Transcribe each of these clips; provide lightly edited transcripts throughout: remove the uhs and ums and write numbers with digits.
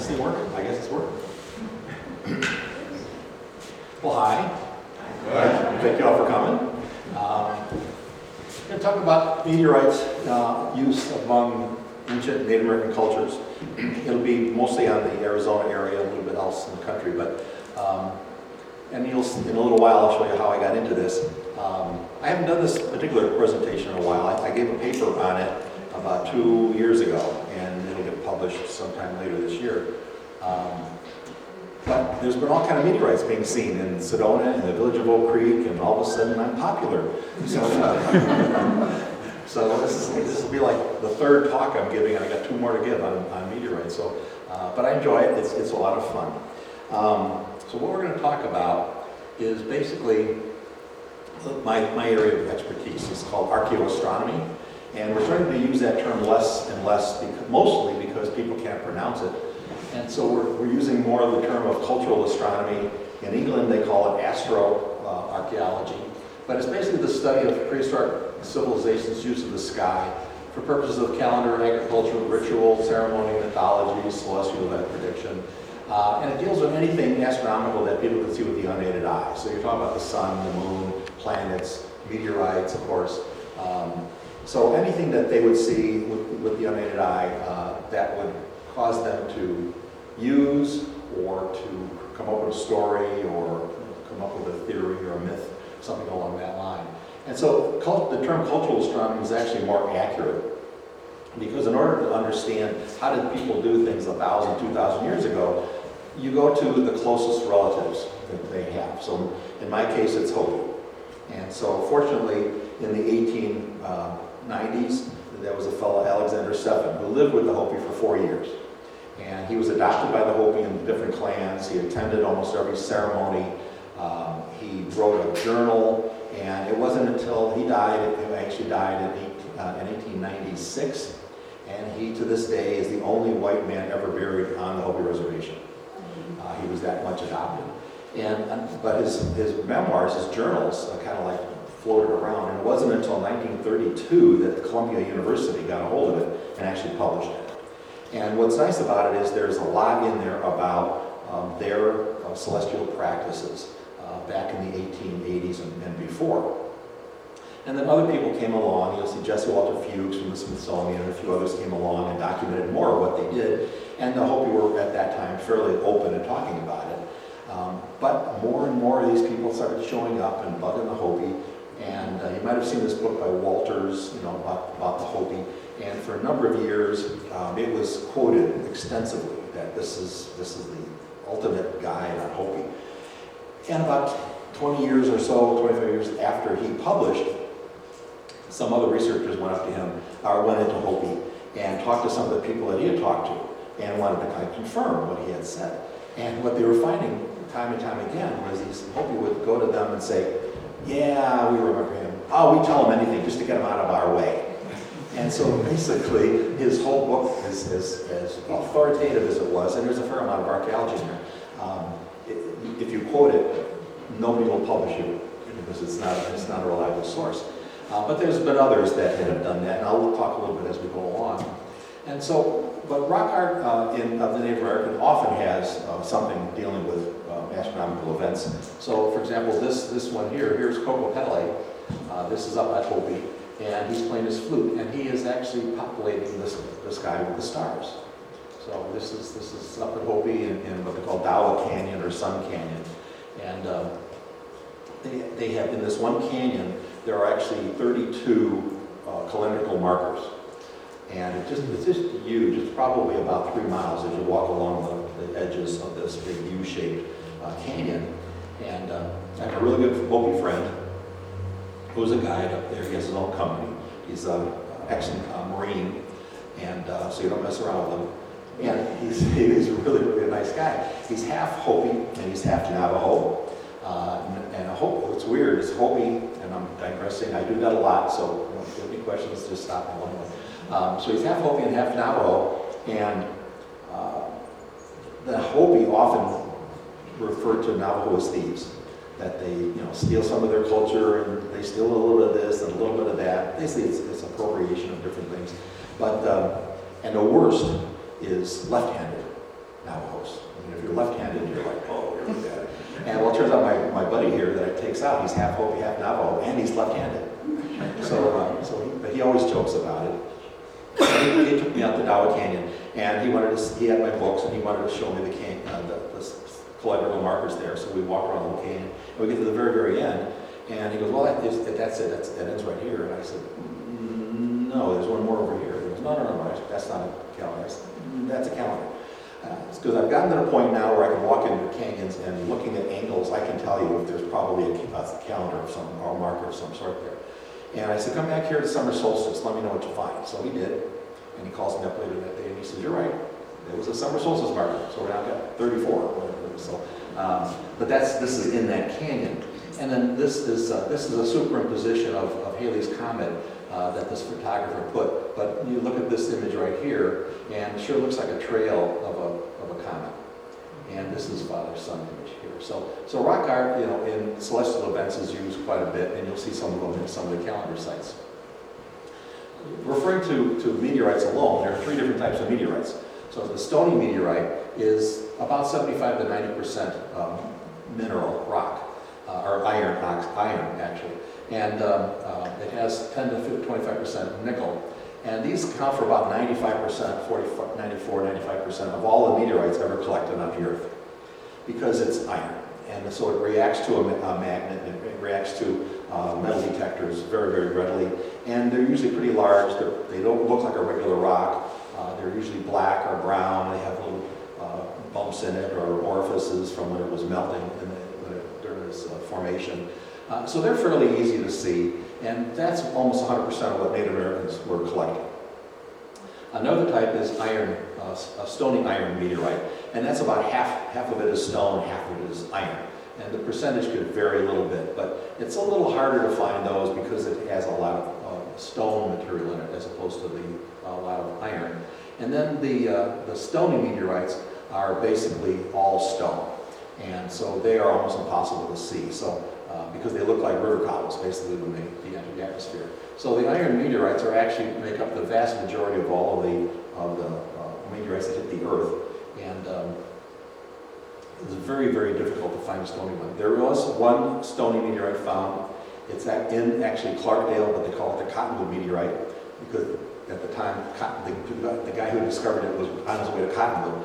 this thing working? I guess it's working. Well, hi. Thank you all for coming. We're going to talk about meteorites use among ancient Native American cultures. It'll be mostly on the Arizona area, a little bit else in the country, but and in a little while I'll show you how I got into this. I haven't done this particular presentation in a while. I gave a paper on it about 2 years ago, and it'll get published sometime later this year. But there's been all kind of meteorites being seen in Sedona and the village of Oak Creek, and all of a sudden I'm popular. So this will be like the third talk I'm giving, and I got 2 more to give on meteorites. So, but I enjoy it. It's a lot of fun. So what we're going to talk about is basically my area of expertise. It's called archaeoastronomy, and we're starting to use that term less and less, mostly because people can't pronounce it. And so we're using more of the term of cultural astronomy. In England, they call it astroarchaeology. But it's basically the study of prehistoric civilizations' use of the sky for purposes of calendar, agricultural, ritual, ceremony, mythology, celestial event prediction. And it deals with anything astronomical that people can see with the unaided eye. So you're talking about the sun, the moon, planets, meteorites, of course. So anything that they would see with the unaided eye that would cause them to use or to come up with a story or come up with a theory or a myth, something along that line. And so the term cultural astronomy is actually more accurate, because in order to understand how did people do things 1,000, 2,000 years ago, you go to the closest relatives that they have. So in my case, it's Hopi. And so fortunately, in the 1890s, there was a fellow, Alexander Stephan, who lived with the Hopi for 4 years. And he was adopted by the Hopi in different clans. He attended almost every ceremony. He wrote a journal, and it wasn't until he died, he actually died in 1896, and he, to this day, is the only white man ever buried on the Hopi reservation. He was that much adopted. But his memoirs, his journals, kind of like floated around, and it wasn't until 1932 that Columbia University got a hold of it and actually published it. And what's nice about it is there's a lot in there about their celestial practices back in the 1880s and before. And then other people came along. You'll see Jesse Walter Fuchs from the Smithsonian and a few others came along and documented more of what they did. And the Hopi were at that time fairly open in talking about it. But more and more of these people started showing up and bugging the Hopi. And you might have seen this book by Walters, about the Hopi. And for a number of years, it was quoted extensively that this is the ultimate guide on Hopi. And about 20 years or so, 25 years after he published, some other researchers went up to him, or went into Hopi, and talked to some of the people that he had talked to, and wanted to kind of confirm what he had said. And what they were finding time and time again was these Hopi would go to them and say, yeah, we remember him. Oh, we tell him anything just to get him out of our way. And so basically, his whole book is as authoritative as it was, and there's a fair amount of archaeology in there. If you quote it, nobody will publish you because it's not a reliable source. But there's been others that have done that, and I'll talk a little bit as we go along. And so, but rock art of the Native American often has something dealing with astronomical events. So, for example, this one here's Coco Pele. This is up at Hopi, and he's playing his flute, and he is actually populating the sky with the stars. So this is up at Hopi in what they call Dawa Canyon or Sun Canyon, and they have in this one canyon there are actually 32 calendrical markers, and it's just huge. It's probably about 3 miles as you walk along the edges of this big U-shaped canyon. And I have a really good Hopi friend who's a guide up there. He has his own company. He's an ex-Marine, and so you don't mess around with him. And he's a really, really nice guy. He's half Hopi and he's half Navajo. And what's weird is Hopi, and I'm digressing, I do that a lot, so if you have any questions, just stop me one. So he's half Hopi and half Navajo, and the Hopi often refer to Navajo as thieves. That they steal some of their culture, and they steal a little bit of this and a little bit of that. Basically, it's appropriation of different things. But and the worst is left-handed. Navajos. I mean, if you're left-handed, you're like, oh, you're really bad. And well, it turns out my buddy here that it takes out, he's half Hopi, half Navajo, and he's left-handed. But he always jokes about it. He took me out to Dawa Canyon, and he had my books, and he wanted to show me the calendrical markers there. So we walk around the whole canyon, and we get to the very, very end, and he goes, well, that's it, that ends right here. And I said, no, there's one more over here. He goes, no, that's not a calendar. I said, that's a calendar. Because I've gotten to the point now where I can walk into canyons and looking at angles, I can tell you if there's probably a calendar of some, or a marker of some sort there. And I said, come back here at summer solstice, let me know what you find. So he did, and he calls me up later that day, and he says, you're right, it was a summer solstice marker, so we're now got 34, whatever it is. So, but this is in that canyon. And then this is a superimposition of Halley's Comet that this photographer put. But you look at this image right here, and it sure looks like a trail of a comet. And this is father-son image here. So rock art, in celestial events is used quite a bit, and you'll see some of them in some of the calendar sites. Referring to meteorites alone, there are 3 different types of meteorites. So the stony meteorite is about 75 to 90% mineral rock, or iron actually. And it has 10 to 25% nickel. And these account for about 95%, 94, 95% of all the meteorites ever collected on the Earth, because it's iron. And so it reacts to a magnet, and it reacts to metal detectors very, very readily. And they're usually pretty large. They don't look like a regular rock. They're usually black or brown. They have little bumps in it or orifices from when it was melting during its formation. So they're fairly easy to see, and that's almost 100% of what Native Americans were collecting. Another type is iron, a stony iron meteorite, and that's about half of it is stone, half of it is iron. And the percentage could vary a little bit, but it's a little harder to find those because it has a lot of stone material in it as opposed to a lot of iron. And then the stony meteorites are basically all stone, and so they are almost impossible to see. So because they look like river cobbles, basically, when they enter the atmosphere. So the iron meteorites actually make up the vast majority of all of the meteorites that hit the Earth, and it's very, very difficult to find a stony one. There was one stony meteorite found. It's in actually Clarkdale, but they call it the Cottonwood meteorite, because at the time, the guy who discovered it was on his way to Cottonwood.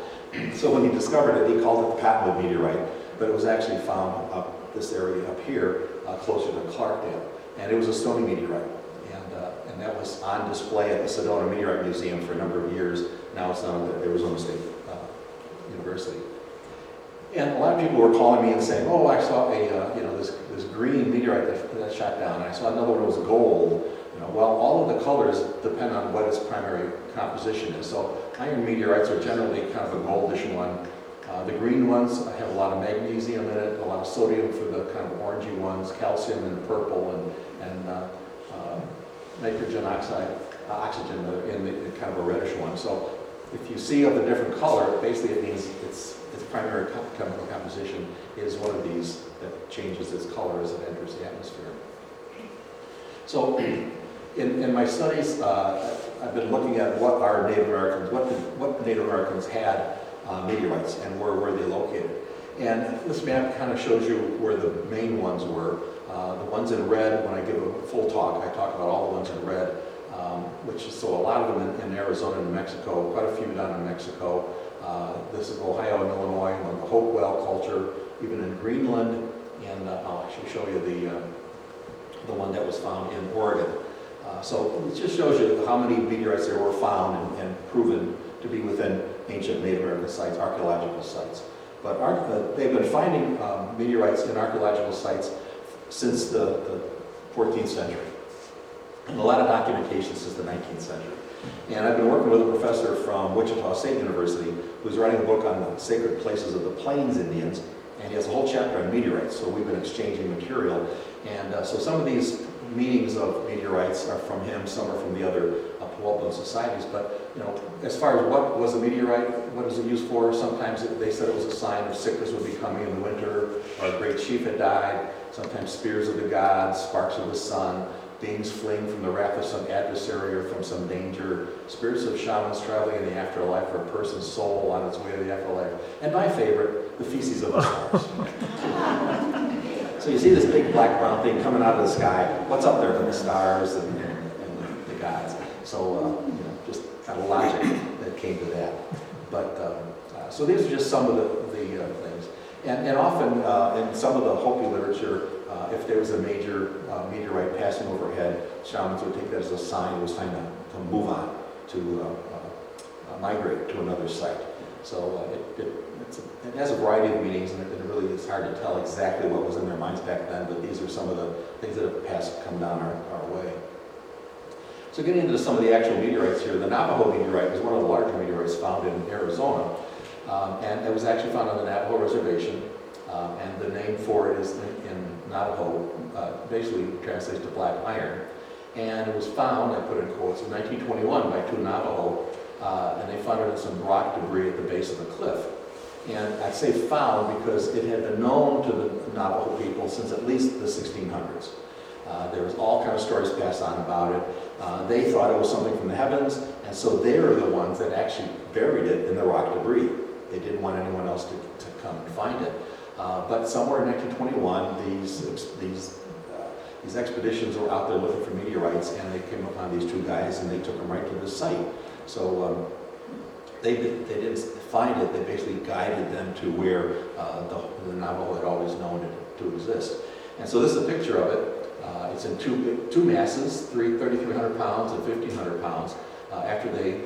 So when he discovered it, he called it the Cottonwood meteorite, but it was actually found up this area up here, closer to Clarkdale. And it was a stony meteorite. And that was on display at the Sedona Meteorite Museum for a number of years. Now it's down at Arizona State University. And a lot of people were calling me and saying, oh, I saw this green meteorite that shot down, and I saw another one that was gold. Well, all of the colors depend on what its primary composition is. So iron meteorites are generally kind of a goldish one. The green ones have a lot of magnesium in it, a lot of sodium for the kind of orangey ones, calcium and purple, and nitrogen oxide, oxygen in the kind of a reddish one. So if you see of a different color, basically it means its primary chemical composition is one of these that changes its color as it enters the atmosphere. So in my studies, I've been looking at what Native Americans had meteorites and where were they located. And this map kind of shows you where the main ones were. The ones in red, when I give a full talk, I talk about all the ones in red, so a lot of them in Arizona and New Mexico, quite a few down in Mexico. This is Ohio and Illinois, the Hopewell culture, even in Greenland, and I'll actually show you the one that was found in Oregon. So it just shows you how many meteorites there were found and proven to be within ancient Native American sites, archaeological sites. But they've been finding meteorites in archaeological sites since the 14th century, and a lot of documentation since the 19th century. And I've been working with a professor from Wichita State University who's writing a book on the sacred places of the Plains Indians, and he has a whole chapter on meteorites, so we've been exchanging material. And so some of these meanings of meteorites are from him, some are from the other Puebloan societies. But as far as what was a meteorite, what is it used for, sometimes they said it was a sign of sickness would be coming in the winter, or a great chief had died. Sometimes spears of the gods, sparks of the sun, beings fleeing from the wrath of some adversary or from some danger, spirits of shamans traveling in the afterlife, or a person's soul on its way to the afterlife, and my favorite, the feces of the stars. So you see this big black brown thing coming out of the sky. What's up there but the stars and the gods? So just kind of logic that came to that. But so these are just some of the things. And often in some of the Hopi literature, if there was a major meteorite passing overhead, shamans would take that as a sign it was time to move on, to migrate to another site. So it has a variety of meanings, and it really is hard to tell exactly what was in their minds back then, but these are some of the things that have come down our way. So getting into some of the actual meteorites here, the Navajo meteorite is one of the larger meteorites found in Arizona, and it was actually found on the Navajo reservation, and the name for it is in Navajo, basically translates to black iron. And it was found, I put in quotes, in 1921 by two Navajo, and they found it in some rock debris at the base of the cliff. And I say found because it had been known to the Navajo people since at least the 1600s. There was all kinds of stories passed on about it. They thought it was something from the heavens, and so they were the ones that actually buried it in the rock debris. They didn't want anyone else to come and find it. But somewhere in 1921, these expeditions were out there looking for meteorites, and they came upon these two guys, and they took them right to the site. So they didn't find it, they basically guided them to where the Navajo had always known it to exist. And so this is a picture of it. It's in two masses, 3,300 pounds and 1,500 pounds. After they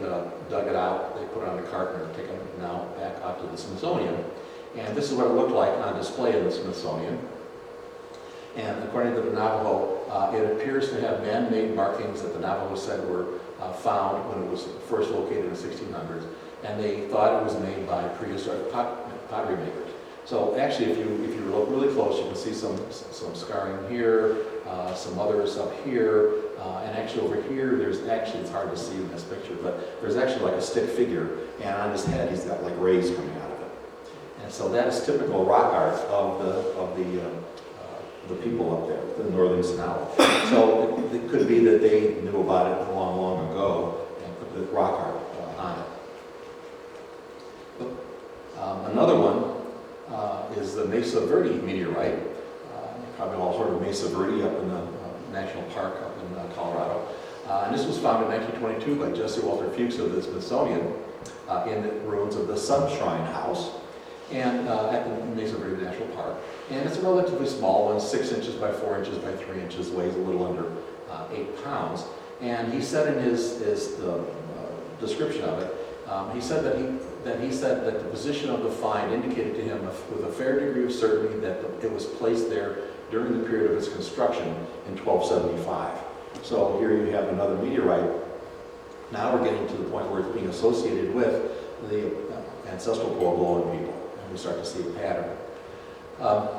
dug it out, they put it on a cart and are taken now back out to the Smithsonian. And this is what it looked like on display in the Smithsonian. And according to the Navajo, it appears to have man-made markings that the Navajo said were found when it was first located in the 1600s. And they thought it was made by prehistoric pottery makers. So actually, if you look really close, you can see some scarring here, some others up here, and actually over here, it's hard to see in this picture, but there's actually like a stick figure, and on his head, he's got like rays coming out of it. And so that is typical rock art of the people up there, the northern Sinagua. So it could be that they knew about it long, long ago and put the rock art on it. Another one is the Mesa Verde meteorite. You probably all heard of Mesa Verde up in the National Park up in Colorado. And this was found in 1922 by Jesse Walter Fuchs of the Smithsonian in the ruins of the Sun Shrine House and at the Mesa Verde National Park. And it's a relatively small one, 6 inches by 4 inches by 3 inches, weighs a little under 8 pounds. And he said in his description of it, he said that the position of the find indicated to him with a fair degree of certainty that it was placed there during the period of its construction in 1275. So here you have another meteorite. Now we're getting to the point where it's being associated with the ancestral Puebloan people, and we start to see a pattern.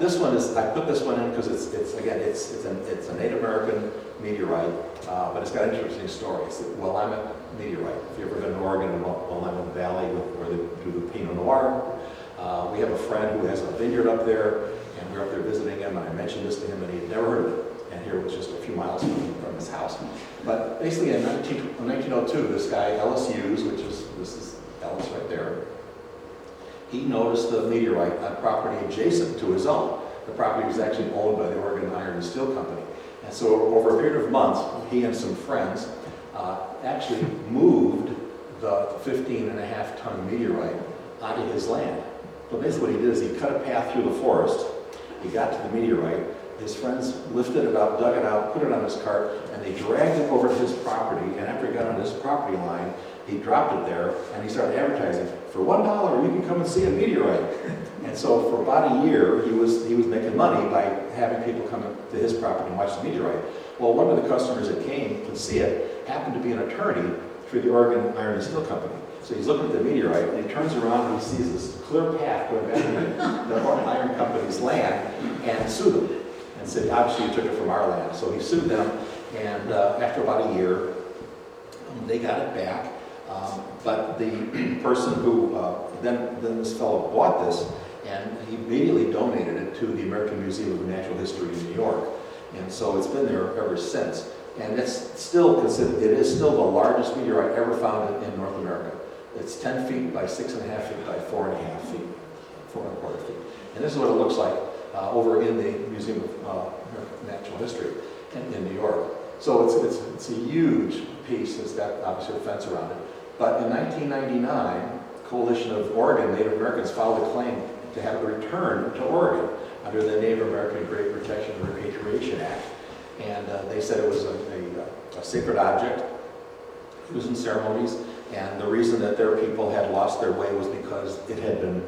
This one is, I put this one in because it's a Native American meteorite, but it's got an interesting story. It's the Willamette meteorite. If you've ever been to Oregon and Willamette Valley where they do the Pinot Noir, we have a friend who has a vineyard up there, and we were up there visiting him, and I mentioned this to him, and he had never heard of it. And here it was just a few miles from his house. But basically in 1902, this guy, Ellis Hughes, this is Ellis right there, he noticed the meteorite on property adjacent to his own. The property was actually owned by the Oregon Iron and Steel Company. And so over a period of months, he and some friends actually moved the 15.5-ton meteorite onto his land. So basically what he did is he cut a path through the forest, he got to the meteorite, his friends lifted it up, dug it out, put it on his cart, and they dragged it over to his property, and after he got on his property line, he dropped it there, and he started advertising, for $1, you can come and see a meteorite. And so for about a year, he was making money by having people come to his property and watch the meteorite. Well, one of the customers that came to see it happened to be an attorney for the Oregon Iron and Steel Company. So he's looking at the meteorite, and he turns around and he sees this clear path going back to the Oregon Iron Company's land, and sued them. And said, obviously you took it from our land. So he sued them, and after about a year, they got it back. But the person who, then this fellow bought this, and he immediately donated it to the American Museum of Natural History in New York. And so it's been there ever since. And it's still considered, it is still the largest meteorite ever found in North America. It's 10 feet by 6.5 feet by 4.5 feet, 4.25 feet. And this is what it looks like over in the Museum of Natural History in New York. So it's a huge piece. It's got obviously a fence around it. But in 1999, Coalition of Oregon Native Americans filed a claim to have it returned to Oregon under the Native American Great Protection and Repatriation Act. And they said it was a sacred object, used in ceremonies, and the reason that their people had lost their way was because it had been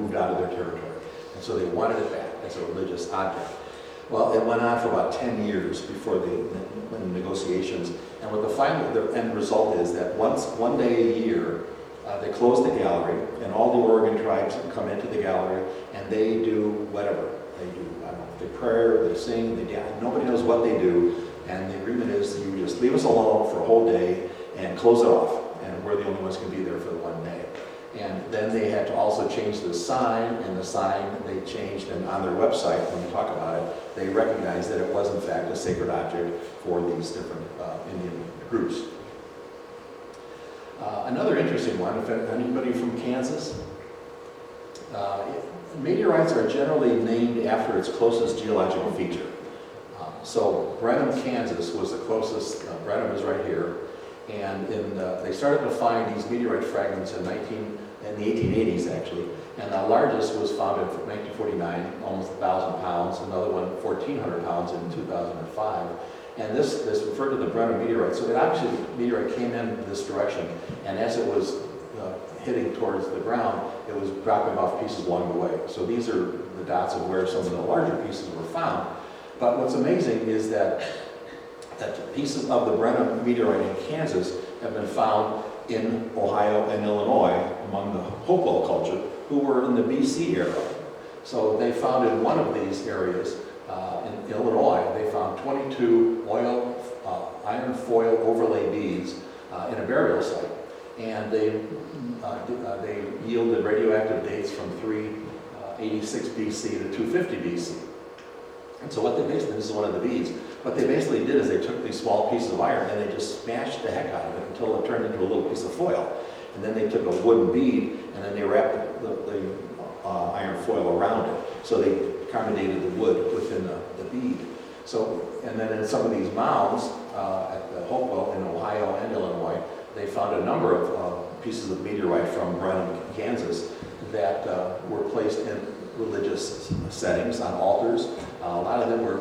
moved out of their territory. And so they wanted it back as a religious object. Well, it went on for about 10 years before the negotiations. And what the end result is that one day a year, they close the gallery, and all the Oregon tribes come into the gallery, and they do whatever. They do, I don't know, they pray, they sing, they dance. Nobody knows what they do, and the agreement is you just leave us alone for a whole day and close it off, and we're the only ones who can be there for the one day. And then they had to also change the sign, and the sign they changed, and on their website, when you talk about it, they recognized that it was in fact a sacred object for these different Indian groups. Another interesting one, if anybody from Kansas, meteorites are generally named after its closest geological feature. So Brenham, Kansas was the closest. Brenham is right here. And they started to find these meteorite fragments in the 1880s, actually. And the largest was found in 1949, almost 1,000 pounds. Another one, 1,400 pounds in 2005. And this referred to the Brenham meteorite. So it obviously, the meteorite came in this direction. And as it was hitting towards the ground, it was dropping off pieces along the way. So these are the dots of where some of the larger pieces were found. But what's amazing is that pieces of the Brenham meteorite in Kansas have been found in Ohio and Illinois among the Hopewell culture, who were in the BC era. So they found in one of these areas, in Illinois, they found 22 iron foil overlay beads in a burial site. And they yielded radioactive dates from 386 BC to 250 BC. And so what they basically, this is one of the beads, what they basically did is they took these small pieces of iron and they just smashed the heck out of it until it turned into a little piece of foil. And then they took a wooden bead and then they wrapped the iron foil around it. So they carbonated the wood within the bead. So, and then in some of these mounds at the Hopewell in Ohio and Illinois, they found a number of pieces of meteorite from Brenham, Kansas, that were placed in religious settings on altars. A lot of them were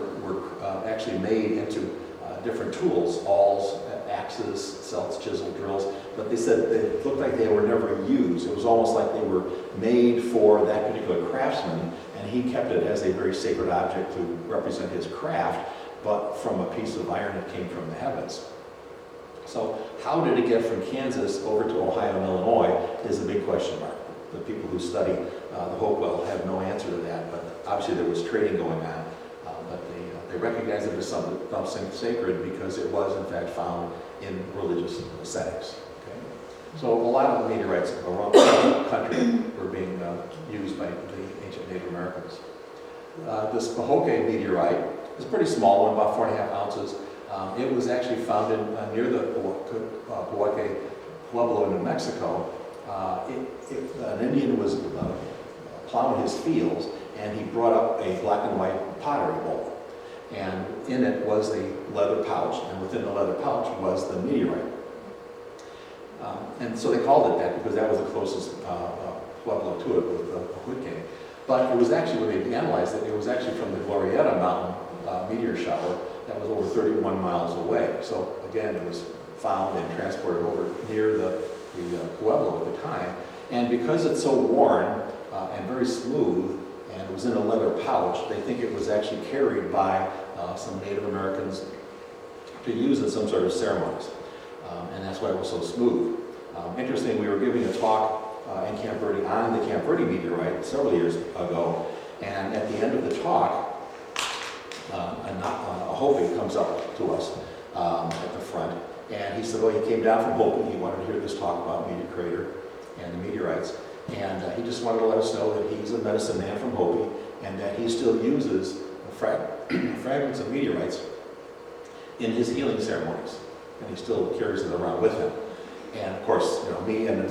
actually made into different tools, awls, axes, celts, chisel, drills, but they said they looked like they were never used. It was almost like they were made for that particular craftsman, and he kept it as a very sacred object to represent his craft, but from a piece of iron that came from the heavens. So how did it get from Kansas over to Ohio and Illinois is a big question mark. The people who study the Hopewell have no answer to that, but obviously there was trading going on. But they recognized it as something sacred because it was in fact found in religious settings. Okay? So a lot of the meteorites around the country were being used by the ancient Native Americans. This Pojoaque meteorite is a pretty small one, about 4.5 ounces. It was actually found near the Pojoaque Pueblo in New Mexico. An Indian was plowing his fields, and he brought up a black and white pottery bowl. And in it was a leather pouch, and within the leather pouch was the meteorite. And so they called it that because that was the closest pueblo to it, with the Pojoaque. But it was actually, when they analyzed it, it was actually from the Glorieta Mountain meteor shower that was over 31 miles away. So again, it was found and transported over near the pueblo at the time. And because it's so worn and very smooth, and it was in a leather pouch, they think it was actually carried by some Native Americans to use in some sort of ceremonies. And that's why it was so smooth. Interesting, we were giving a talk in Camp Verde on the Camp Verde meteorite several years ago, and at the end of the talk, a Hopi comes up to us at the front, and he said, well, he came down from Hopi, he wanted to hear this talk about Meteor Crater and the meteorites, and he just wanted to let us know that he's a medicine man from Hopi, and that he still uses fragments of meteorites in his healing ceremonies, and he still carries it around with him. And of course, you know, me and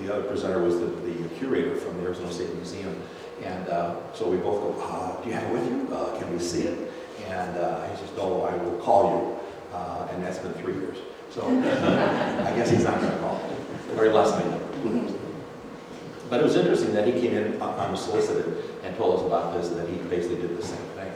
the other presenter was the curator from the Arizona State Museum, and so we both go, do you have it with you? Can we see it? And he says, no, I will call you, and that's been 3 years. So I guess he's not going to call me, or he lost my number. But it was interesting that he came in unsolicited and told us about this, that he basically did the same thing.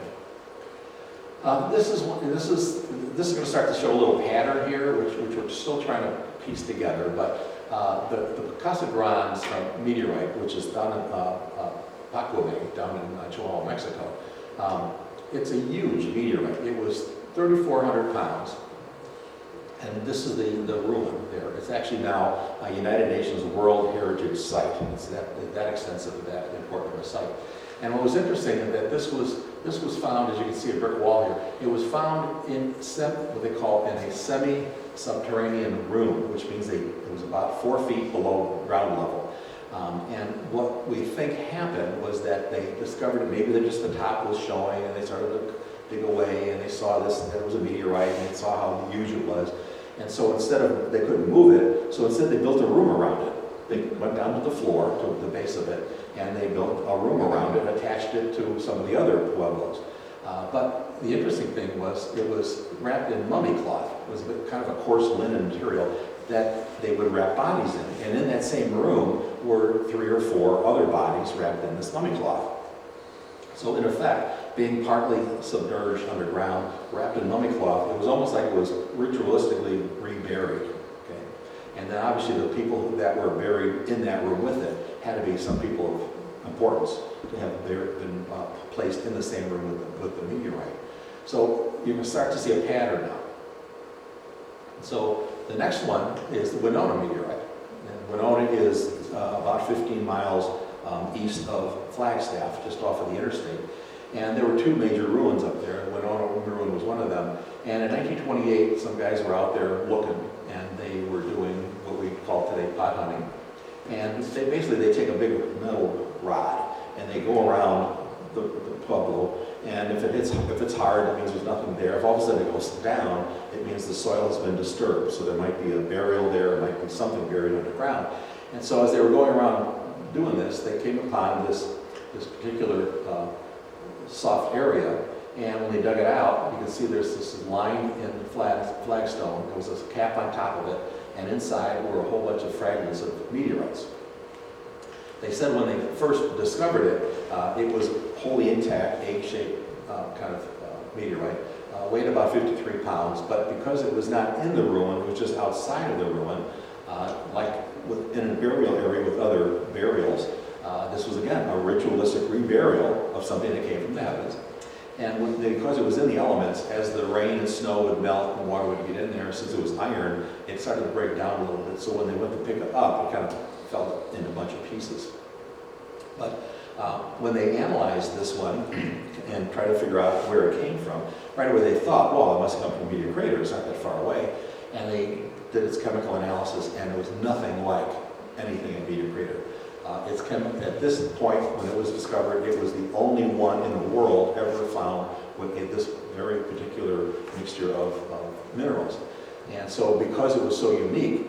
This is going to start to show a little pattern here, which we're still trying to piece together. But the Casa Grande meteorite, which is down in Hopewell, down in Chihuahua, Mexico, it's a huge meteorite. It was 3,400 pounds. And this is the ruin there. It's actually now a United Nations World Heritage Site. It's that extensive, that important of a site. And what was interesting is that this was found, as you can see, a brick wall here. It was found in what they call in a semi-subterranean room, which means it was about 4 feet below ground level. And what we think happened was that they discovered maybe that just the top was showing, and they started to dig away, and they saw this, and there was a meteorite, and they saw how huge it was. And so they couldn't move it, so instead they built a room around it. They went down to the floor, to the base of it, and they built a room around it, attached it to some of the other pueblos. But the interesting thing was, it was wrapped in mummy cloth. It was kind of a coarse linen material that they would wrap bodies in. And in that same room were 3 or 4 other bodies wrapped in this mummy cloth. So in effect, being partly submerged underground, wrapped in mummy cloth, it was almost like it was ritualistically reburied. Okay? And then obviously the people that were buried in that room with it had to be some people of importance to have been placed in the same room with the meteorite. So you can start to see a pattern now. So the next one is the Winona meteorite. And Winona is about 15 miles east of Flagstaff, just off of the interstate. And there were 2 major ruins up there. Winona ruin was one of them. And in 1928, some guys were out there looking, and they were doing what we call today pot hunting. And they take a big metal rod, and they go around the pueblo. And if it's hard, it means there's nothing there. If all of a sudden it goes down, it means the soil has been disturbed. So there might be a burial there, it might be something buried underground. And so as they were going around doing this, they came upon this particular soft area, and when they dug it out, you can see there's this line in flagstone. There was this cap on top of it, and inside were a whole bunch of fragments of meteorites. They said when they first discovered it, it was wholly intact, egg-shaped kind of meteorite, weighed about 53 pounds, but because it was not in the ruin, it was just outside of the ruin, like in a burial area with other burials. This was, again, a ritualistic reburial of something that came from the heavens. And because it was in the elements, as the rain and snow would melt and water would get in there, since it was iron, it started to break down a little bit. So when they went to pick it up, it kind of fell into a bunch of pieces. But when they analyzed this one and tried to figure out where it came from, right away they thought, well, it must come from Meteor Crater, it's not that far away. And they did its chemical analysis, and it was nothing like anything in Meteor Crater. At this point, when it was discovered, it was the only one in the world ever found with this very particular mixture of minerals. And so because it was so unique,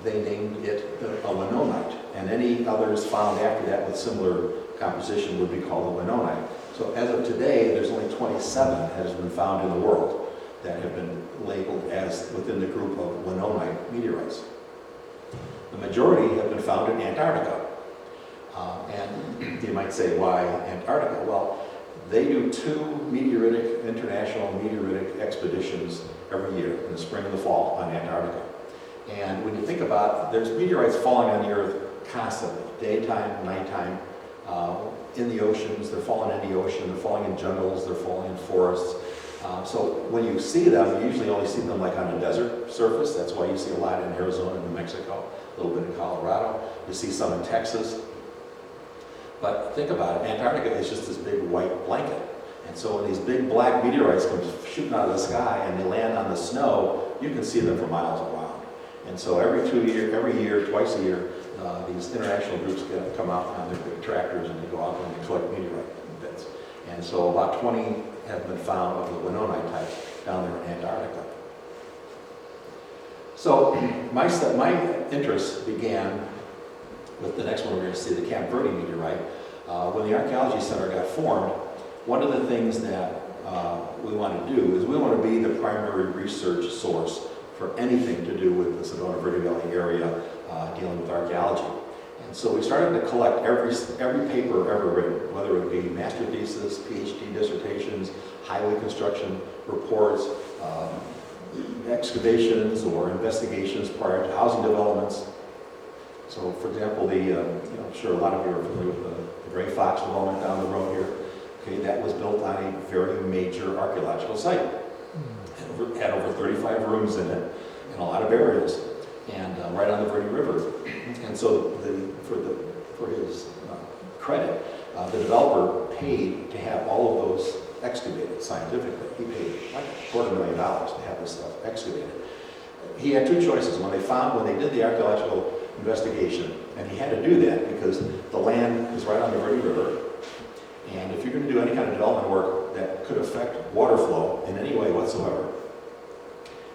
they named it a Winonite. And any others found after that with similar composition would be called a Winonite. So as of today, there's only 27 that has been found in the world that have been labeled as within the group of Winonite meteorites. The majority have been found in Antarctica. And you might say, why Antarctica? Well, they do 2 international meteoritic expeditions every year, in the spring and the fall, on Antarctica. And when you think about it, there's meteorites falling on the Earth constantly, daytime, nighttime, in the oceans, they're falling in the ocean, they're falling in jungles, they're falling in forests. So when you see them, you usually only see them like on a desert surface. That's why you see a lot in Arizona and New Mexico, a little bit in Colorado. You see some in Texas. But think about it, Antarctica is just this big white blanket. And so when these big black meteorites come shooting out of the sky and they land on the snow, you can see them for miles around. And so every year, twice a year, these international groups come out on their big tractors and they go out and they collect meteorite bits. And so about 20 have been found of the Winonite type down there in Antarctica. So my interest began with the next one we're going to see, the Camp Verde meteorite. When the Archaeology Center got formed, one of the things that we want to do is we want to be the primary research source for anything to do with the Sinagua Verde Valley area dealing with archaeology. And so we started to collect every paper ever written, whether it be master thesis, PhD dissertations, highway construction reports, excavations or investigations prior to housing developments. So, for example, I'm sure a lot of you are familiar with the Gray Fox development down the road here. Okay, that was built on a very major archaeological site. It had over 35 rooms in it and a lot of burials, and right on the Verde River. And so, for his credit, the developer paid to have all of those excavated scientifically. He paid like $250,000 to have this stuff excavated. He had two choices when they did the archaeological investigation, and he had to do that because the land is right on the Verde River, and if you're going to do any kind of development work that could affect water flow in any way whatsoever,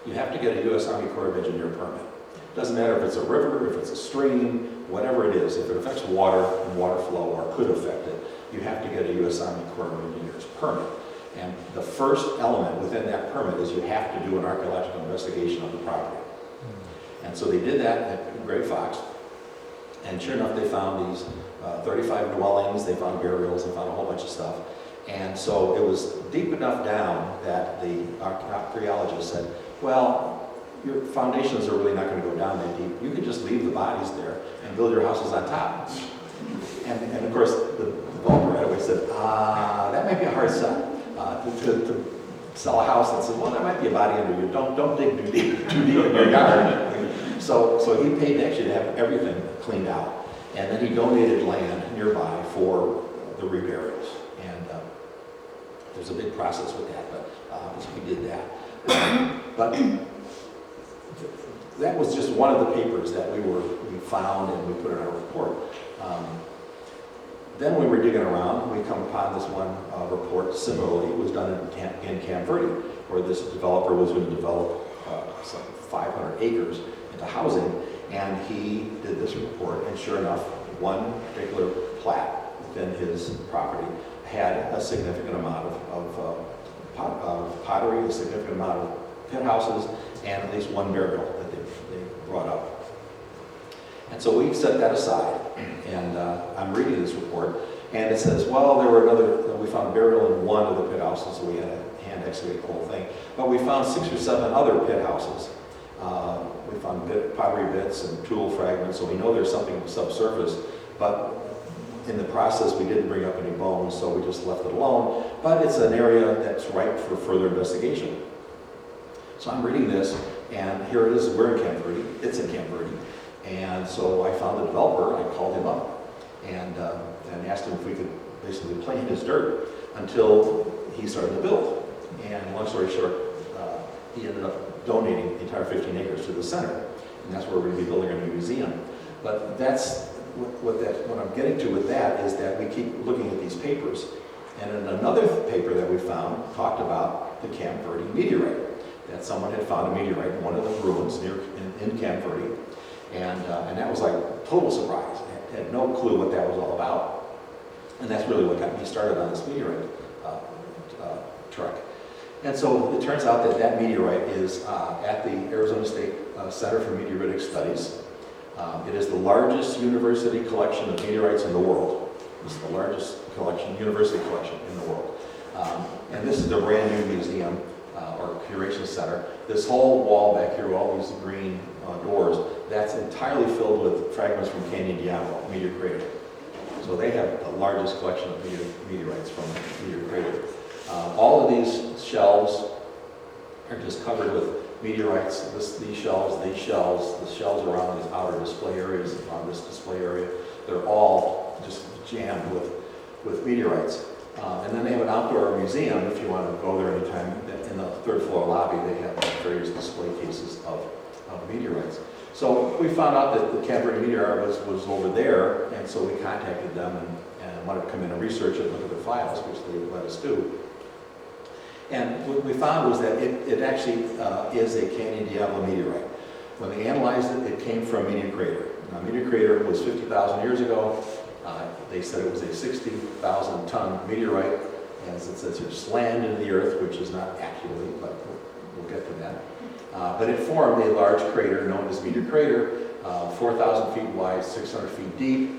you have to get a U.S. Army Corps of Engineer permit. Doesn't matter if it's a river, if it's a stream, whatever it is, if it affects water and water flow or could affect it, you have to get a U.S. Army Corps of Engineers permit. And the first element within that permit is you have to do an archaeological investigation of the property. And so they did that at Gray Fox, and sure enough, they found these 35 dwellings, they found burials, they found a whole bunch of stuff. And so it was deep enough down that the archaeologist said, well, your foundations are really not going to go down that deep. You can just leave the bodies there and build your houses on top. And of course, the developer right away said, that might be a hard sell to sell a house that says, well, there might be a body under you. Don't dig too deep in your yard. So he paid actually to have everything cleaned out. And then he donated land nearby for the reburials. And there's a big process with that, but we did that. But that was just one of the papers that we found and we put in our report. Then we were digging around, we come upon this one report. Similarly, it was done in Camp Verde, where this developer was going to develop some 500 acres into housing, and he did this report, and sure enough, one particular plat within his property had a significant amount of pottery, a significant amount of pit houses, and at least one burial that they brought up. And so we set that aside, and I'm reading this report, and it says, well, we found a burial in one of the pit houses, so we had to hand excavate the whole thing. But we found 6 or 7 other pit houses. We found pottery bits and tool fragments, so we know there's something subsurface, but in the process we didn't bring up any bones, so we just left it alone. But it's an area that's ripe for further investigation. So I'm reading this, and here it is, we're in Camp Verde, it's in Camp Verde. And so I found the developer, I called him up, and asked him if we could basically play in his dirt until he started to build. And long story short, he ended up donating the entire 15 acres to the center, and that's where we're going to be building a new museum. But that's what I'm getting to with that is that we keep looking at these papers. And in another paper that we found talked about the Camp Verde meteorite, that someone had found a meteorite in one of the ruins in Camp Verde. And that was like total surprise. I had no clue what that was all about. And that's really what got me started on this meteorite trek. And so it turns out that meteorite is at the Arizona State Center for Meteoritic Studies. It is the largest university collection of meteorites in the world. This is the largest university collection in the world. And this is the brand new museum or curation center. This whole wall back here, all these green doors, that's entirely filled with fragments from Canyon Diablo, Meteor Crater. So they have the largest collection of meteorites from Meteor Crater. All of these shelves are just covered with meteorites. These shelves, the shelves around these outer display areas, around this display area, they're all just jammed with meteorites. And then they have an outdoor museum, if you want to go there anytime. In the third floor lobby, they have various display cases of meteorites. So we found out that the Camp Verde meteorite was over there, and so we contacted them and wanted to come in and research it, look at the files, which they let us do. And what we found was that it actually is a Canyon Diablo meteorite. When they analyzed it, it came from Meteor Crater. Now, Meteor Crater was 50,000 years ago. They said it was a 60,000 ton meteorite, as it says here, slammed into the earth, which is not accurately, but we'll get to that. But it formed a large crater known as Meteor Crater, 4,000 feet wide, 600 feet deep,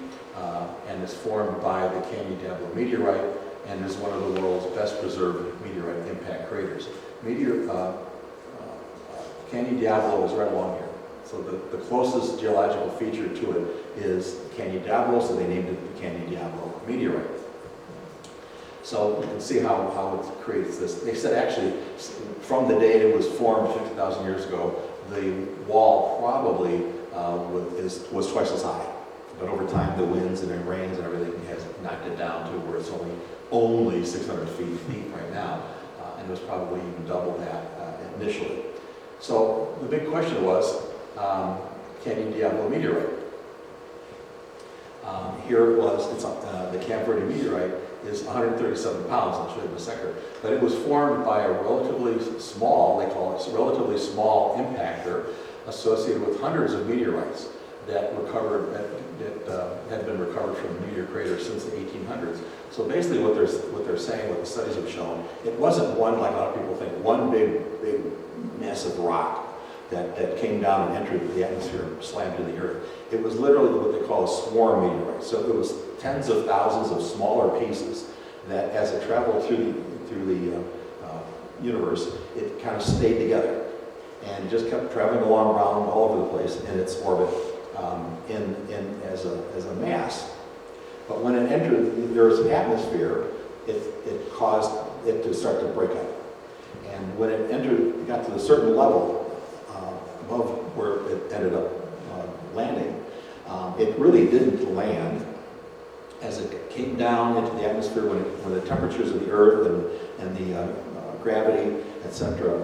and is formed by the Canyon Diablo meteorite, and is one of the world's best preserved meteorite impact craters. Canyon Diablo is right along here. So the closest geological feature to it is Canyon Diablo, so they named it the Canyon Diablo meteorite. So you can see how it creates this. They said actually, from the day it was formed 50,000 years ago, the wall probably was twice as high. But over time, the winds and the rains and everything has knocked it down to where it's only 600 feet deep right now, and it was probably even double that initially. So the big question was, Canyon Diablo meteorite. Here it was, the Verde meteorite is 137 pounds, I'll show you in a second. But it was formed by a relatively small, they call it a relatively small impactor associated with hundreds of meteorites that had been recovered from the Meteor Crater since the 1800s. So basically what they're saying, what the studies have shown, it wasn't one, like a lot of people think, one big massive rock that came down and entered the atmosphere, slammed to the earth. It was literally what they call a swarm meteorite. So it was tens of thousands of smaller pieces that, as it traveled through the universe, it kind of stayed together and just kept traveling along around all over the place in its orbit as a mass. But when it entered the Earth's atmosphere, it caused it to start to break up. And when it got to a certain level, above where it ended up landing, it really didn't land. As it came down into the atmosphere, when the temperatures of the Earth and the gravity, etc.,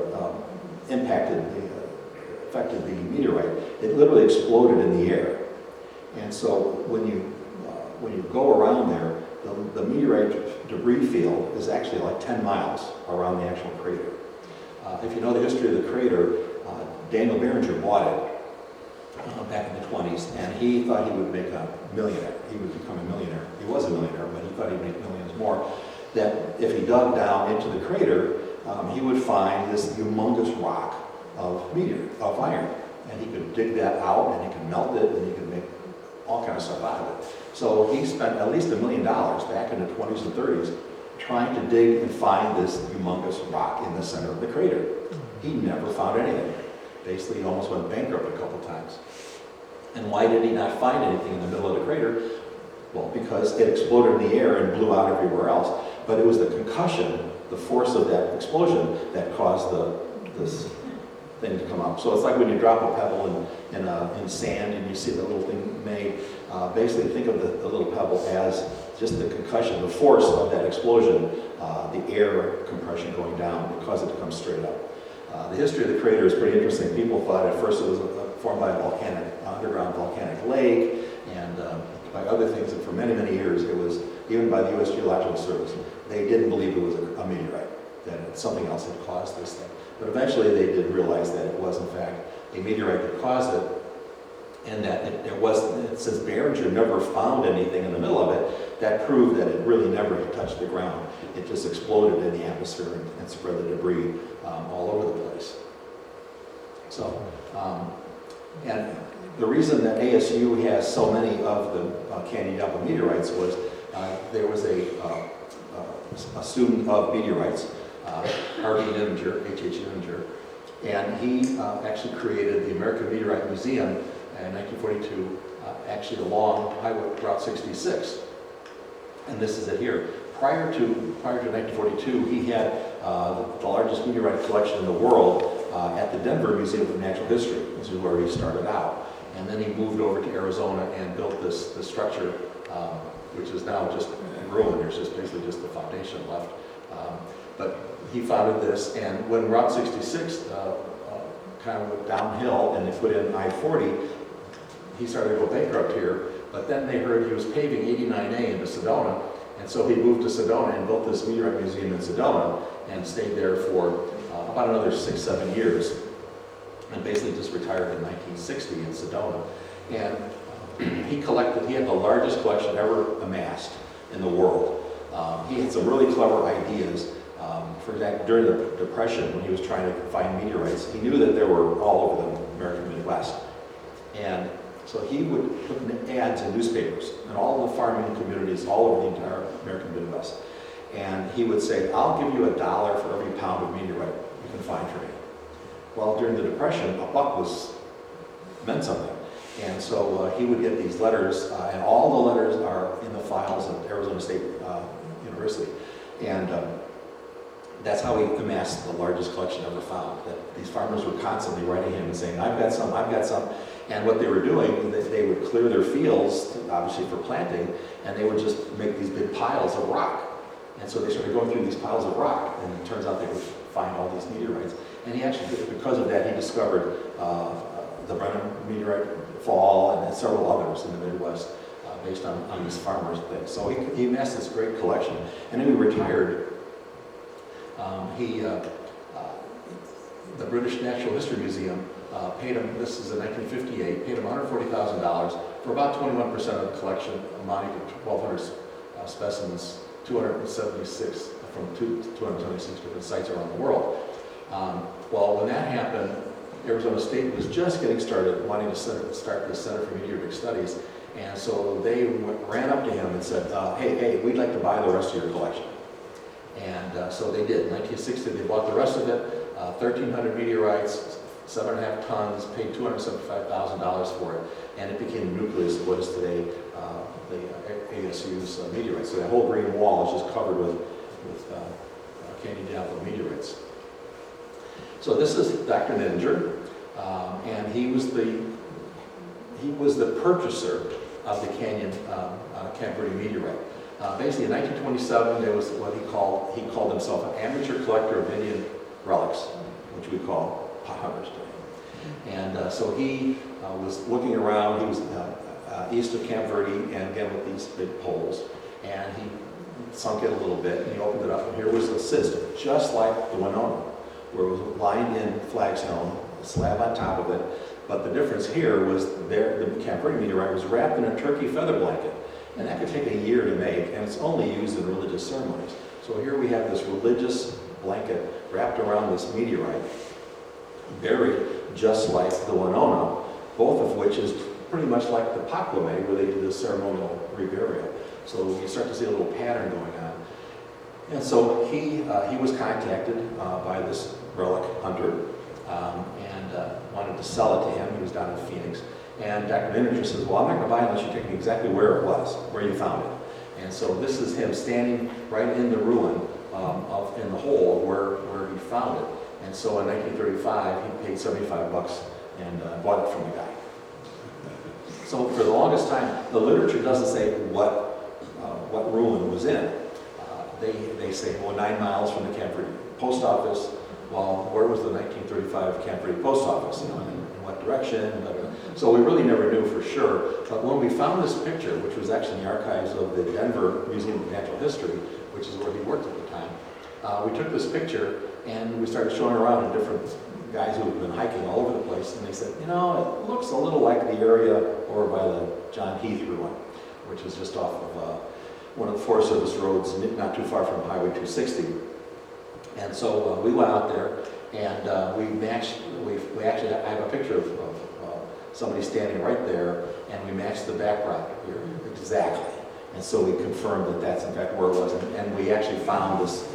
affected the meteorite, it literally exploded in the air. And so when you go around there, the meteorite debris field is actually like 10 miles around the actual crater. If you know the history of the crater, Daniel Barringer bought it back in the 20s, and he thought he would make a millionaire. He would become a millionaire. He was a millionaire, but he thought he'd make millions more. That if he dug down into the crater, he would find this humongous rock of iron, and he could dig that out, and he could melt it, and he could make all kinds of stuff out of it. So he spent at least $1 million back in the 20s and 30s trying to dig and find this humongous rock in the center of the crater. He never found anything. Basically, he almost went bankrupt a couple times. And why did he not find anything in the middle of the crater? Well, because it exploded in the air and blew out everywhere else. But it was the concussion, the force of that explosion, that caused this thing to come up. So it's like when you drop a pebble in sand and you see the little thing made. Basically, think of the little pebble as just the concussion, the force of that explosion, the air compression going down, it caused it to come straight up. The history of the crater is pretty interesting. People thought at first it was formed by a underground volcanic lake, and by other things, and for many, many years it was, even by the U.S. Geological Service, they didn't believe it was a meteorite, that something else had caused this thing. But eventually they did realize that it was in fact a meteorite that caused it, and that it was, since Barringer never found anything in the middle of it, that proved that it really never had touched the ground. It just exploded in the atmosphere and spread the debris all over the place. So, and the reason that ASU has so many of the Canyon Diablo meteorites was there was a student of meteorites, Harvey Nininger, H.H. Nininger, and he actually created the American Meteorite Museum in 1942, actually along Route 66. And this is it here. Prior to 1942, he had the largest meteorite collection in the world at the Denver Museum of Natural History. This is where he started out. And then he moved over to Arizona and built this structure, which is now just in ruin. There's just basically just the foundation left. But he founded this, and when Route 66 kind of went downhill and they put in I-40, he started to go bankrupt here. But then they heard he was paving 89A into Sedona, and so he moved to Sedona and built this meteorite museum in Sedona and stayed there for about another 6-7 years. and basically just retired in 1960 in Sedona. And he had the largest collection ever amassed in the world. He had some really clever ideas. For example, during the Depression, when he was trying to find meteorites, he knew that they were all over the American Midwest. And so he would put ads in newspapers in all the farming communities all over the entire American Midwest. And he would say, I'll give you $1 for every pound of meteorite you can find for me. Well, during the Depression, a buck meant something. And so he would get these letters, and all the letters are in the files at Arizona State University. And that's how he amassed the largest collection ever found. That these farmers were constantly writing him and saying, I've got some, I've got some. And what they were doing, they would clear their fields, obviously for planting, and they would just make these big piles of rock. And so they started going through these piles of rock, and it turns out they would find all these meteorites. And he actually, because of that, he discovered the Brennan Meteorite Fall and several others in the Midwest based on these farmers' things. So he amassed this great collection. And then he retired. The British Natural History Museum paid him, this is in 1958, paid him $140,000 for about 21% of the collection, amounting to 1,200 specimens, 276 from 276 different sites around the world. Well, when that happened, Arizona State was just getting started, wanting to start the Center for Meteorite Studies, and so they ran up to him and said, hey, we'd like to buy the rest of your collection. And so they did. In 1960, they bought the rest of it, 1,300 meteorites, 7.5 tons, paid $275,000 for it, and it became the nucleus of what is today the ASU's meteorites. So that whole green wall is just covered with candied apple meteorites. So this is Dr. Nininger, and he was the purchaser of the Camp Verde meteorite. Basically, in 1927, there was what he called himself an amateur collector of Indian relics, which we call pot hunters today. And so he was looking around. He was east of Camp Verde, and again with these big poles, and he sunk it a little bit, and he opened it up, and here was a cyst, just like the Winona, where it was lined in flagstone, a slab on top of it. But the difference here was the Camp Verde meteorite was wrapped in a turkey feather blanket. And that could take a year to make, and it's only used in religious ceremonies. So here we have this religious blanket wrapped around this meteorite, buried just like the Winona, both of which is pretty much like the Pakwame, where they do the ceremonial reburial. So you start to see a little pattern going on. And so he was contacted by this relic hunter and wanted to sell it to him. He was down in Phoenix. And Dr. Nininger says, well, I'm not going to buy it unless you take me exactly where it was, where you found it. And so this is him standing right in the ruin in the hole where he found it. And so in 1935, he paid $75 and bought it from the guy. So for the longest time, the literature doesn't say what ruin it was in. They say, well, 9 miles from the Camp Verde post office. Well, where was the 1935 Camp Verde post office? In what direction? So we really never knew for sure. But when we found this picture, which was actually in the archives of the Denver Museum of Natural History, which is where he worked at the time, we took this picture and we started showing around to different guys who had been hiking all over the place, and they said, it looks a little like the area over by the John Heath ruin, which is just off of one of the Forest Service roads, not too far from Highway 260. And so we went out there and we actually, I have a picture of somebody standing right there, and we matched the background here exactly. And so we confirmed that that's in fact where it was, and we actually found this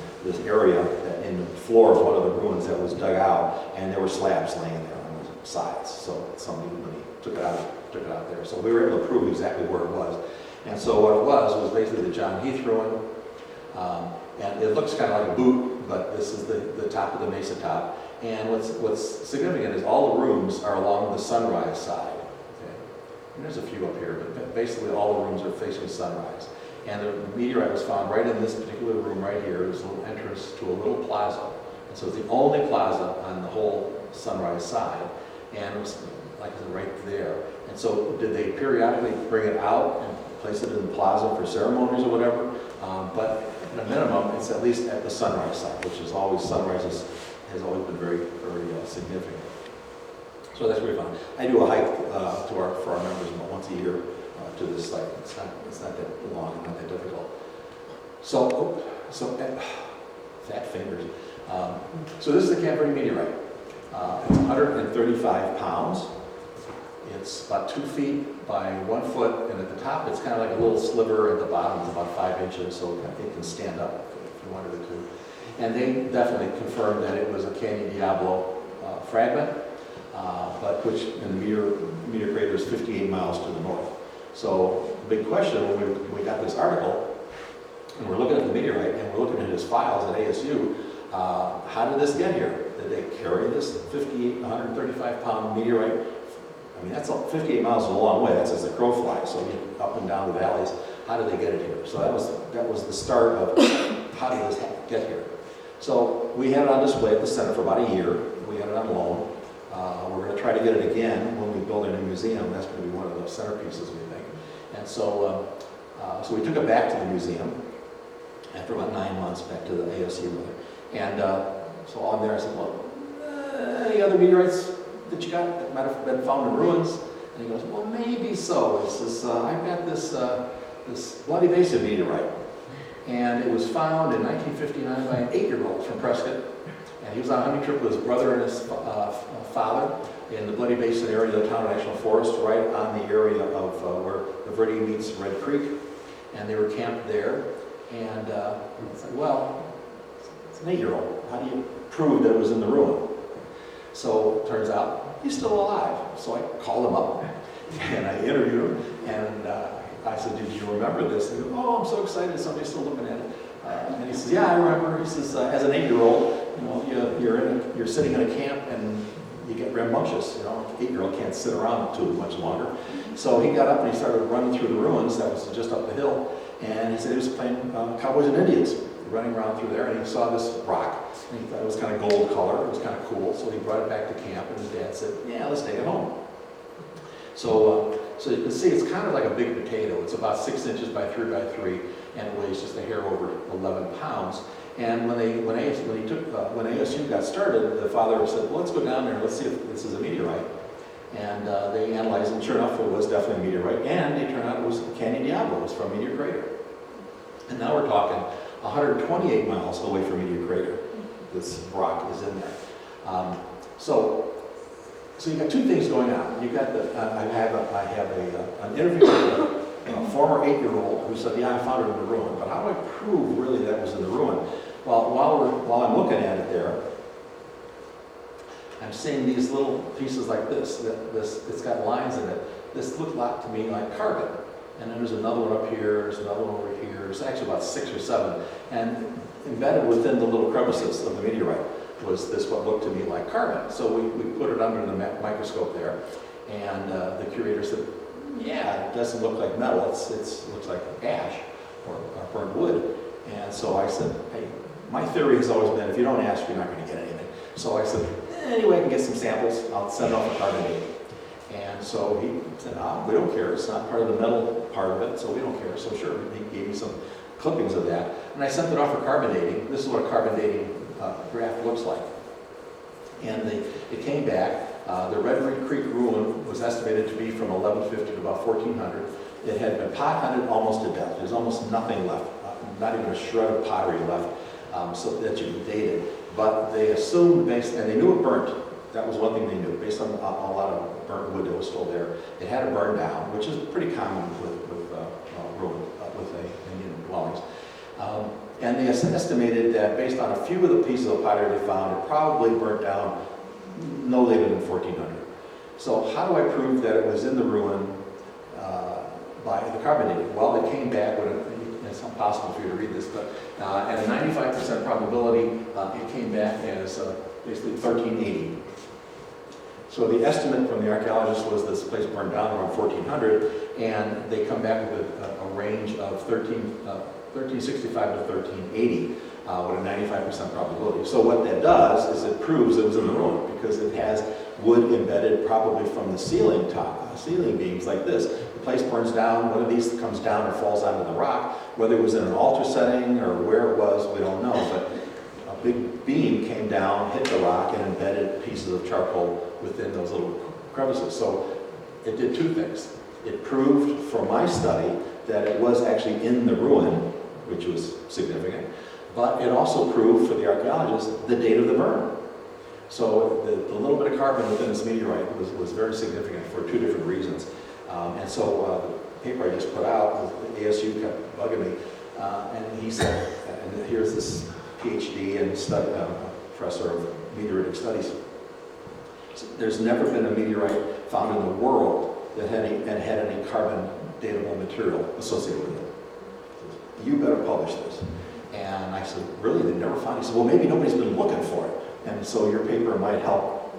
area in the floor of one of the ruins that was dug out, and there were slabs laying there on the sides. So somebody really took it out there. So we were able to prove exactly where it was. And so what it was basically the John Heath ruin, and it looks kind of like a boot, but this is the top of the mesa top. And what's significant is all the rooms are along the sunrise side. Okay? And there's a few up here, but basically all the rooms are facing sunrise. And the meteorite was found right in this particular room right here. There's a little entrance to a little plaza. And so it's the only plaza on the whole sunrise side. And it was like right there. And so did they periodically bring it out and place it in the plaza for ceremonies or whatever? But at a minimum, it's at least at the sunrise side, which is always, sunrise has always been very, very significant. So that's pretty fun. I do a hike for our members once a year to this site. It's not that long, not that difficult. So fat fingers. So this is the Verde meteorite. It's 135 pounds. It's about 2 feet by 1 foot, and at the top it's kind of like a little sliver. At the bottom is about 5 inches, so it can stand up if you wanted it to. And they definitely confirmed that it was a Canyon Diablo fragment, but which in the Meteor Crater is 58 miles to the north. So the big question when we got this article, and we're looking at the meteorite, and we're looking at his files at ASU, how did this get here? Did they carry this 135-pound meteorite? I mean, that's 58 miles is a long way. That's as the crow flies. So you get up and down the valleys. How did they get it here? So that was the start of how did this get here? So we had it on display at the center for about a year. We had it on loan. We're going to try to get it again when we build a new museum. That's going to be one of the centerpieces, we think. And so we took it back to the museum after about 9 months, back to the ASU. And so on there I said, well, any other meteorites that you got that might have been found in ruins? And he goes, well, maybe so. He says, I've got this Bloody Basin meteorite. And it was found in 1959 by an 8-year-old from Prescott. And he was on a hunting trip with his brother and his father in the Bloody Basin area of the Town National Forest, right on the area of where the Verde meets Red Creek. And they were camped there. And it's like, well, it's an 8-year-old. How do you prove that it was in the ruin? So it turns out he's still alive. So I called him up and I interviewed him. And I said, did you remember this? And he goes, oh, I'm so excited. Somebody's still looking at it. And he says, yeah, I remember. He says, as an 8-year-old, you're sitting in a camp and you get rambunctious. 8-year-old can't sit around too much longer. So he got up and he started running through the ruins. That was just up the hill. And he said he was playing Cowboys and Indians, running around through there. And he saw this rock. And he thought it was kind of gold color. It was kind of cool. So he brought it back to camp. And his dad said, yeah, let's take it home. So you can see it's kind of like a big potato. It's about 6 inches by 3 by 3, and it weighs just a hair over 11 pounds. And when ASU got started, the father said, well, let's go down there and let's see if this is a meteorite. And they analyzed it, and sure enough, it was definitely a meteorite. And it turned out it was Canyon Diablo. It was from Meteor Crater. And now we're talking 128 miles away from Meteor Crater. This rock is in there. So you've got two things going on. You've got I have an interview with a former 8-year-old who said, yeah, I found it in the ruin. But how do I prove really that was in the ruin? Well, while I'm looking at it there, I'm seeing these little pieces like this. It's got lines in it. This looked a lot to me like carbon. And then there's another one up here, there's another one over here. There's actually about 6 or 7. And embedded within the little crevices of the meteorite was this what looked to me like carbon. So we put it under the microscope there, and the curator said, yeah, it doesn't look like metal, it looks like ash or burnt wood. And so I said, hey, my theory has always been if you don't ask, you're not going to get anything. So I said, anyway, I can get some samples, I'll send off a carbon dating. And so he said, we don't care, it's not part of the metal part of it, so we don't care. So sure, he gave me some clippings of that. And I sent it off for carbon dating. This is what a carbon dating graph looks like. And it came back. The Red Creek ruin was estimated to be from 1150 to about 1400. It had been pot hunted almost to death. There's almost nothing left, not even a shred of pottery left, so that you could date it. But they assumed, and they knew it burnt. That was one thing they knew, based on a lot of burnt wood that was still there. It had to burn down, which is pretty common with Indian dwellings. And they estimated that based on a few of the pieces of pottery they found, it probably burnt down no later than 1400. So how do I prove that it was in the ruin by the carbon dating? Well, it came back, it's impossible for you to read this, but at a 95% probability, it came back as basically 1380. So the estimate from the archaeologists was this place burned down around 1400, and they come back with a range of 1365 to 1380 with a 95% probability. So what that does is it proves it was in the ruin because it has wood embedded probably from the ceiling beams like this. The place burns down, one of these comes down or falls onto the rock. Whether it was in an altar setting or where it was, we don't know, but big beam came down, hit the rock, and embedded pieces of charcoal within those little crevices. So it did two things. It proved for my study that it was actually in the ruin, which was significant, but it also proved for the archaeologists the date of the burn. So the little bit of carbon within this meteorite was very significant for two different reasons. And so the paper I just put out, the ASU kept bugging me, and he said, and here's this PhD and professor of Meteorite Studies. There's never been a meteorite found in the world that had any carbon datable material associated with it. You better publish this. And I said, really? They never found it? He said, well, maybe nobody's been looking for it. And so your paper might help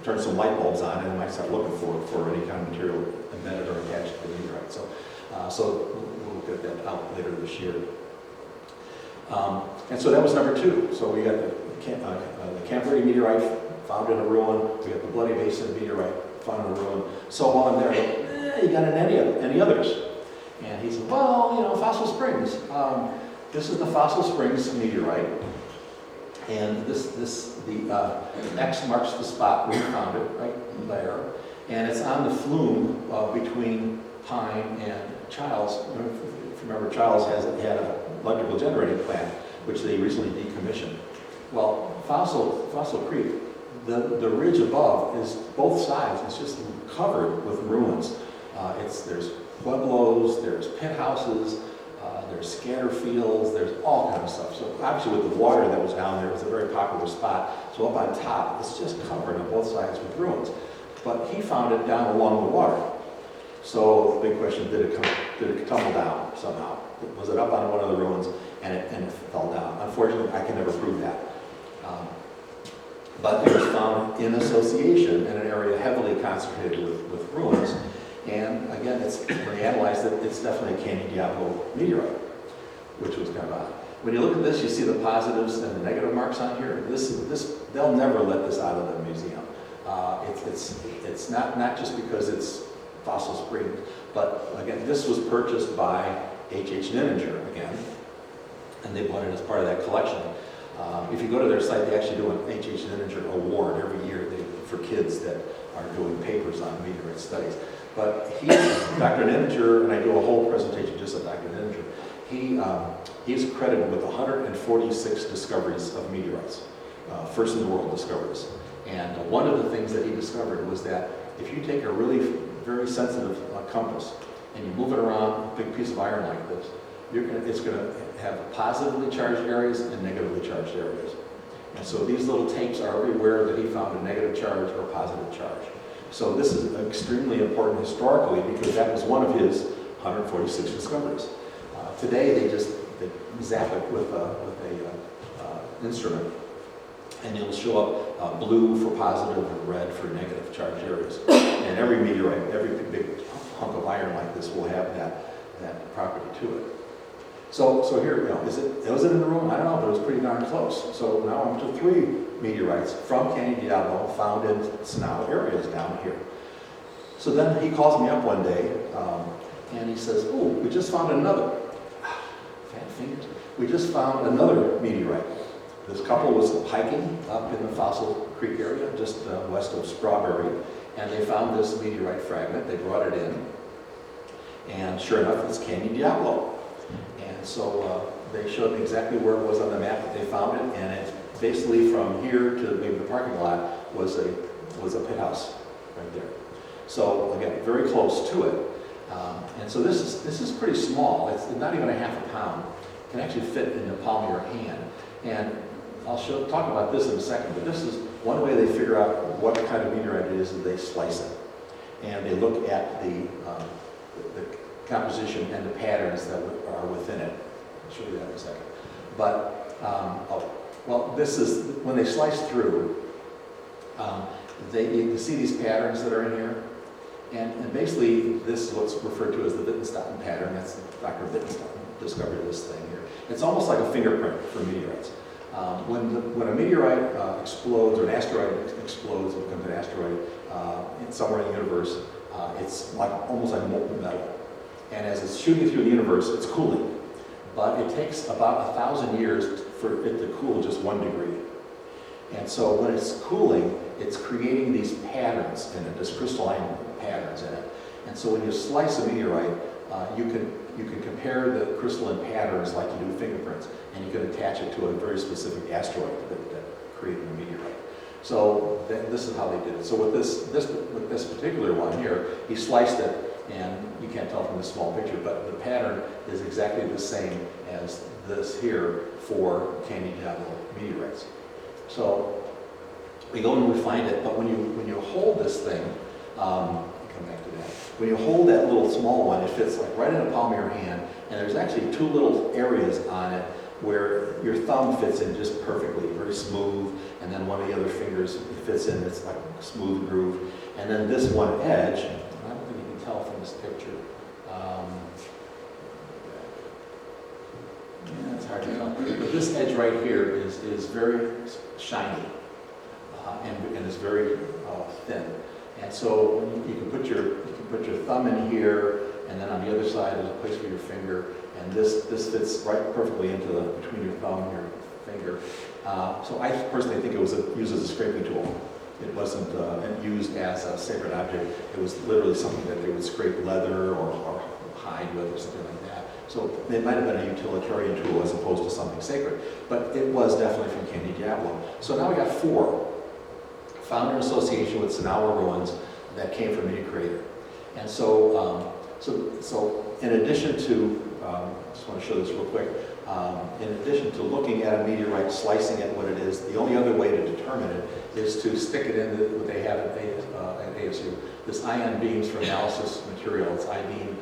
turn some light bulbs on, and they might start looking for any kind of material embedded or attached to the meteorite. So we'll get that out later this year. And so that was number two. So we got the Camp Verde meteorite found in a ruin. We got the Bloody Basin meteorite found in a ruin. So on there, you got any others? And he said, well, Fossil Springs. This is the Fossil Springs meteorite. And the X marks the spot where we found it, right there. And it's on the flume between Pine and Childs. If you remember, Childs had an electrical generating plant, which they recently decommissioned. Well, Fossil Creek, the ridge above is both sides. It's just covered with ruins. There's pueblos, there's pit houses, there's scatter fields, there's all kind of stuff. So obviously with the water that was down there, it was a very popular spot. So up on top, it's just covered on both sides with ruins. But he found it down along the water. So the big question, did it tumble down somehow? Was it up on one of the ruins and it fell down? Unfortunately, I can never prove that. But it was found in association in an area heavily concentrated with ruins. And again, when they analyzed it, it's definitely a Canyon Diablo meteorite, which was kind of odd. When you look at this, you see the positives and the negative marks on here. They'll never let this out of the museum. It's not just because it's Fossil Springs, but again, this was purchased by H.H. Nininger again, and they bought it as part of that collection. If you go to their site, they actually do an H.H. Nininger award every year for kids that are doing papers on meteorite studies. But Dr. Nininger, and I do a whole presentation just on Dr. Nininger, he's credited with 146 discoveries of meteorites, first in the world discoveries. And one of the things that he discovered was that if you take a really very sensitive compass and you move it around a big piece of iron like this, it's going to have positively charged areas and negatively charged areas. And so these little tapes are everywhere that he found a negative charge or positive charge. So this is extremely important historically because that was one of his 146 discoveries. Today they zap it with a instrument, and it'll show up blue for positive and red for negative charged areas. And every meteorite, every big hunk of iron like this will have that property to it. So here, was it in the room? I don't know, but it was pretty darn close. So now I'm to 3 meteorites from Canyon Diablo found in Sinagua areas down here. So then he calls me up one day, and he says, oh, we just found another. Fat fingers. We just found another meteorite. This couple was hiking up in the Fossil Creek area, just west of Strawberry, and they found this meteorite fragment. They brought it in, and sure enough, it's Canyon Diablo. And so they showed me exactly where it was on the map that they found it, and it's basically from here to maybe the parking lot was a pit house right there. So again, very close to it. And so this is pretty small. It's not even a half a pound. It can actually fit in the palm of your hand. And I'll talk about this in a second, but this is one way they figure out what kind of meteorite it is, is they slice it. And they look at the composition and the patterns that are within it. I'll show you that in a second. But, well, this is, when they slice through, you can see these patterns that are in here. And basically, this is what's referred to as the Wittgenstein pattern. That's Dr. Wittgenstein discovered this thing here. It's almost like a fingerprint for meteorites. When a meteorite explodes, or an asteroid explodes and becomes an asteroid somewhere in the universe, it's almost like molten metal. And as it's shooting through the universe, it's cooling. But it takes about 1,000 years for it to cool just 1 degree. And so when it's cooling, it's creating these patterns in it, this crystalline patterns in it. And so when you slice a meteorite, you can compare the crystalline patterns like you do fingerprints, and you can attach it to a very specific asteroid that created a meteorite. So this is how they did it. So with this particular one here, he sliced it, and you can't tell from this small picture, but the pattern is exactly the same as this here for Canyon Diablo meteorites. So we go and we find it, but when you hold this thing, come back to that. When you hold that little small one, it fits like right in the palm of your hand, and there's actually 2 little areas on it where your thumb fits in just perfectly, very smooth, and then one of the other fingers fits in, it's like a smooth groove. And then this one edge, I don't think you can tell from this picture. Yeah, it's hard to tell. But this edge right here is very shiny and is very thin. And so you can put your thumb in here, and then on the other side there's a place for your finger, and this fits right perfectly into between your thumb and your finger. So I personally think it was used as a scraping tool. It wasn't used as a sacred object. It was literally something that they would scrape leather or hide with or something like that. So it might have been a utilitarian tool as opposed to something sacred, but it was definitely from Canyon Diablo. So now we got 4 found in association with Sinagua ruins that came from Meteor Crater. And so, so in addition to, I just want to show this real quick, in addition to looking at a meteorite, slicing it what it is, the only other way to determine it is to stick it in what they have at ASU, this ion beams for analysis material. It's I-beam.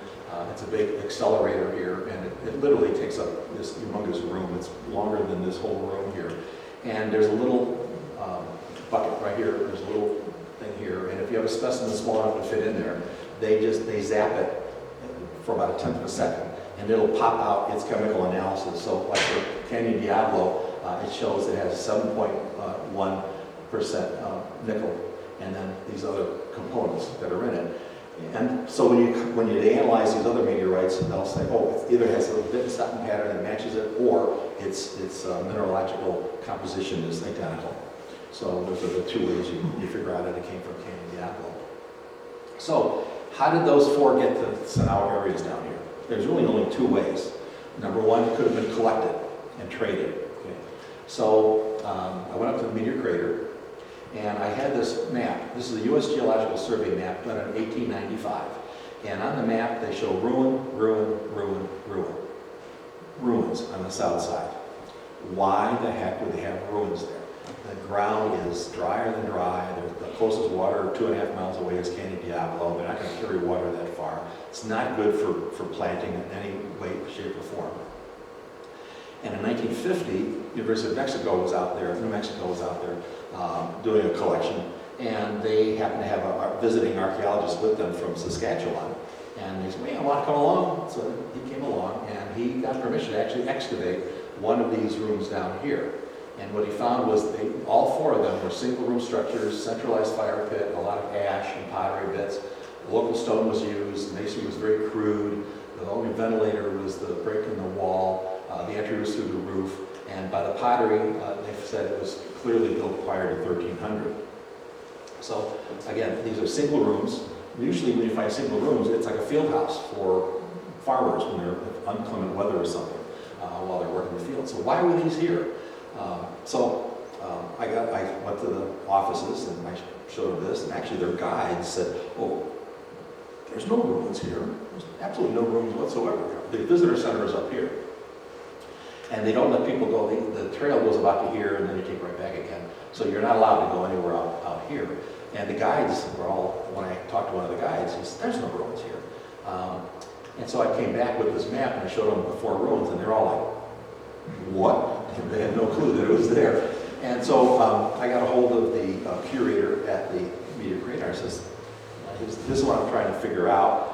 It's a big accelerator here, and it literally takes up this humongous room. It's longer than this whole room here. And there's a little bucket right here. There's a little thing here, and if you have a specimen small enough to fit in there, they zap it for about 1/10 of a second, and it'll pop out its chemical analysis. So like for Canyon Diablo, it shows it has 7.1% nickel, and then these other components that are in it. And so when they analyze these other meteorites, they'll say, oh, it either has a Witten-Stockton pattern that matches it, or its mineralogical composition is identical. So those are the 2 ways you figure out that it came from Canyon Diablo. So how did those 4 get to Sinagua areas down here? There's really only 2 ways. Number 1, it could have been collected and traded. Okay. So I went up to the Meteor Crater, and I had this map. This is the U.S. Geological Survey map done in 1895. And on the map, they show ruin, ruin, ruin, ruin. Ruins on the south side. Why the heck would they have ruins there? The ground is drier than dry. The closest water 2.5 miles away is Canyon Diablo. They're not going to carry water that far. It's not good for planting in any way, shape, or form. And in 1950, University of Mexico was out there, New Mexico was out there doing a collection, and they happened to have a visiting archaeologist with them from Saskatchewan. And they said, hey, I want to come along. So he came along, and he got permission to actually excavate one of these rooms down here. And what he found was all 4 of them were single-room structures, centralized fire pit, a lot of ash and pottery bits. Local stone was used, the masonry was very crude. The only ventilator was the break in the wall. The entry was through the roof. And by the pottery, they said it was clearly built prior to 1300. So again, these are single rooms. Usually when you find single rooms, it's like a field house for farmers when they're in inclement weather or something while they're working the field. So why were these here? I went to the offices and I showed them this, and actually their guides said, oh, there's no ruins here. There's absolutely no ruins whatsoever. The visitor center is up here. And they don't let people go. The trail goes about to here, and then you take right back again. So you're not allowed to go anywhere out here. And the guides were all, when I talked to one of the guides, he said, there's no ruins here. And so I came back with this map, and I showed them the 4 ruins, and they're all like, what? And they had no clue that it was there. And so I got a hold of the curator at the Meteor Crater. I says, this is what I'm trying to figure out.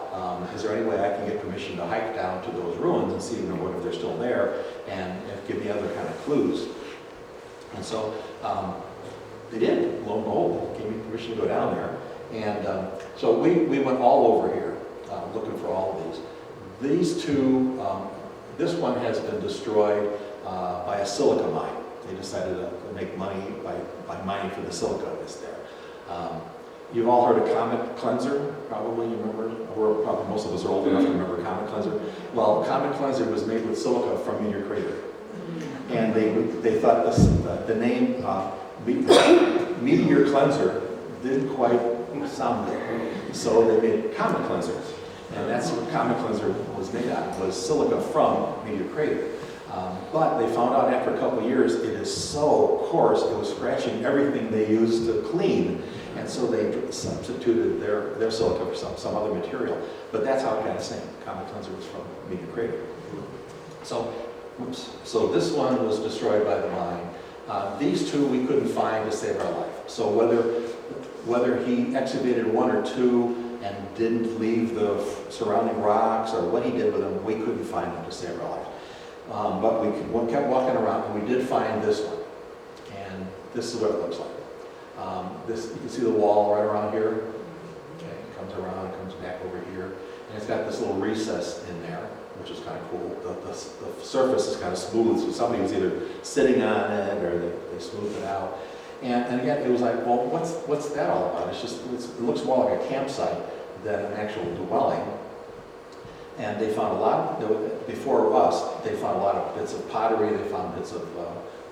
Is there any way I can get permission to hike down to those ruins and see what if they're still there, and give me other kind of clues? And so they did. Lo and behold, they gave me permission to go down there. And so we went all over here looking for all of these. These 2, This one has been destroyed by a silica mine. They decided to make money by mining for the silica that's there. You've all heard of Comet Cleanser, probably, you remember? Or probably most of us are old enough to remember Comet Cleanser. Well, Comet Cleanser was made with silica from Meteor Crater. And they thought the name Meteor Cleanser didn't quite sound good. So they made Comet Cleanser. And that's what Comet Cleanser was made out of, was silica from Meteor Crater. But they found out after a couple of years, it is so coarse, it was scratching everything they used to clean. And so they substituted their silica for some other material. But that's how it got its name. Comet Cleanser was from Meteor Crater. So this one was destroyed by the mine. These two we couldn't find to save our life. So whether he excavated one or two and didn't leave the surrounding rocks, or what he did with them, we couldn't find them to save our life. But we kept walking around, and we did find this one. And this is what it looks like. You can see the wall right around here. Okay, it comes around, comes back over here. And it's got this little recess in there, which is kind of cool. The surface is kind of smooth, so somebody was either sitting on it or they smoothed it out. And again, it was like, well, what's that all about? It looks more like a campsite than an actual dwelling. And they found before us, they found a lot of bits of pottery, they found bits of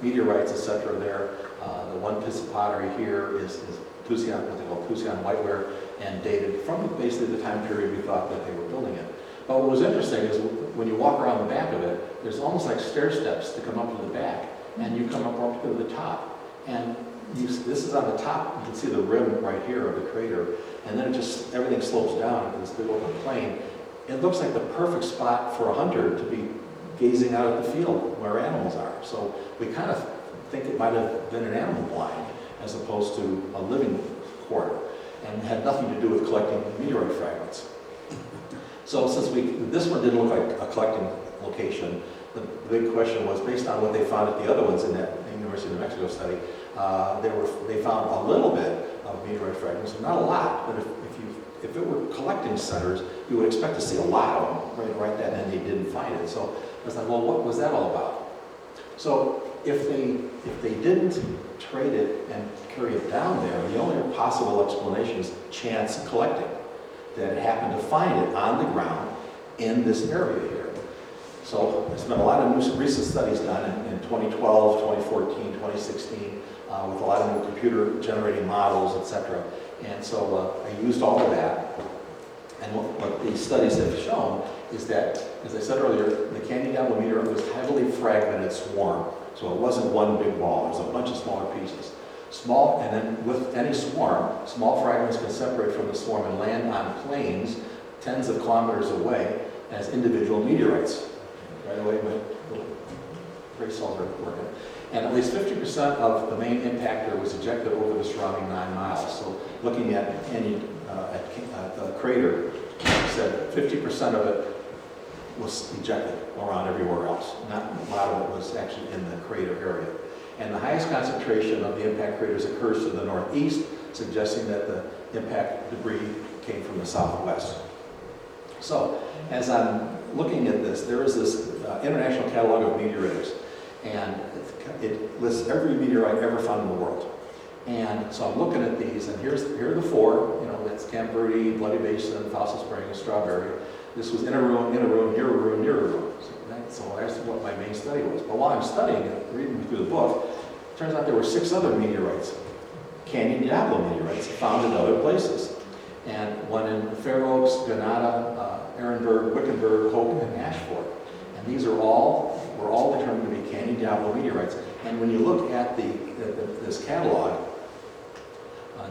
meteorites, etc. there. The one piece of pottery here is Tucson, what they call Tucson whiteware, and dated from basically the time period we thought that they were building it. But what was interesting is when you walk around the back of it, there's almost like stair steps to come up to the back, and you come up to the top. And this is on the top, you can see the rim right here of the crater, and then everything slopes down into this big open plain. It looks like the perfect spot for a hunter to be gazing out at the field where animals are. So we kind of think it might have been an animal blind as opposed to a living quarter, and had nothing to do with collecting meteorite fragments. So since this one didn't look like a collecting location, the big question was, based on what they found at the other ones in that University of New Mexico study, they found a little bit of meteorite fragments, not a lot, but if it were collecting centers, you would expect to see a lot of them right then, and they didn't find it. So I was like, well, what was that all about? So if they didn't trade it and carry it down there, the only possible explanation is chance collecting, that it happened to find it on the ground in this area here. So there's been a lot of recent studies done in 2012, 2014, 2016, with a lot of new computer-generated models, etc. And so I used all of that. And what these studies have shown is that, as I said earlier, the Canyon Diablo meteorite was heavily fragmented swarm. So it wasn't one big ball, it was a bunch of smaller pieces. And then with any swarm, small fragments can separate from the swarm and land on plains tens of kilometers away as individual meteorites. Right away, my little gray cells are working. And at least 50% of the main impactor was ejected over the surrounding 9 miles. So looking at the crater, said 50% of it was ejected around everywhere else. Not a lot of it was actually in the crater area. And the highest concentration of the impact craters occurs to the northeast, suggesting that the impact debris came from the southwest. So as I'm looking at this, there is this International Catalog of Meteorites, and it lists every meteorite ever found in the world. And so I'm looking at these, and here are the 4. That's Camp Verde, Bloody Basin, Fossil Springs, Strawberry. This was in a ruin, near a ruin. So that's what my main study was. But while I'm studying it, reading through the book, it turns out there were 6 other meteorites, Canyon Diablo meteorites, found in other places. And one in Fair Oaks, Granada, Ehrenberg, Wickenburg, Hope, and Ashford. And these were all determined to be Canyon Diablo meteorites. And when you look at this catalog,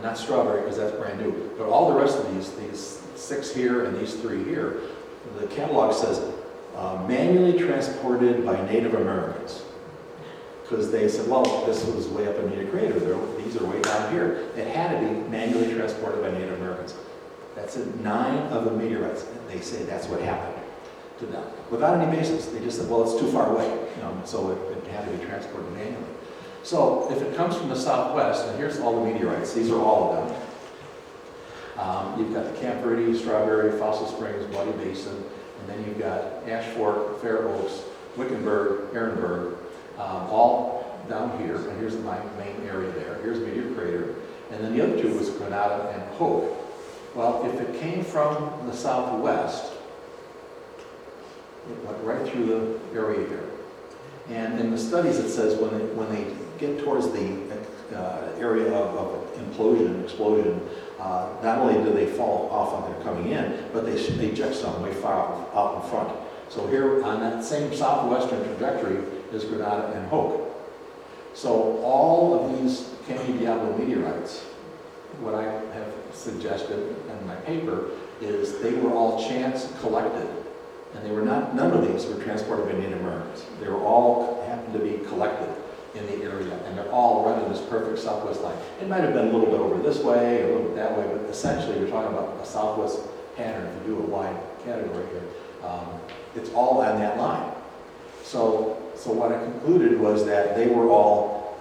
not Strawberry because that's brand new, but all the rest of these 6 here and these 3 here, the catalog says manually transported by Native Americans. Because they said, well, this was way up in Meteor Crater, these are way down here. It had to be manually transported by Native Americans. That's 9 of the meteorites. They say that's what happened to them. Without any basis, they just said, well, it's too far away, so it had to be transported manually. So if it comes from the southwest, and here's all the meteorites, these are all of them. You've got the Camp Verde, Strawberry, Fossil Springs, Bloody Basin, and then you've got Ash Fork, Fair Oaks, Wickenburg, Ehrenberg, all down here, and here's my main area there. Here's Meteor Crater, and then the other two was Granada and Hope. Well, if it came from the southwest, it went right through the area here. And in the studies it says when they get towards the area of implosion, explosion, not only do they fall off when they're coming in, but they eject some way far out in front. So here on that same southwestern trajectory is Granada and Hope. So all of these Canyon Diablo meteorites, what I have suggested in my paper is they were all chance collected. And they were not, none of these were transported by Native Americans. They were all happened to be collected in the area, and they're all right in this perfect southwest line. It might have been a little bit over this way, a little bit that way, but essentially you're talking about a southwest pattern if you do a wide category here. It's all on that line. So what I concluded was that they were all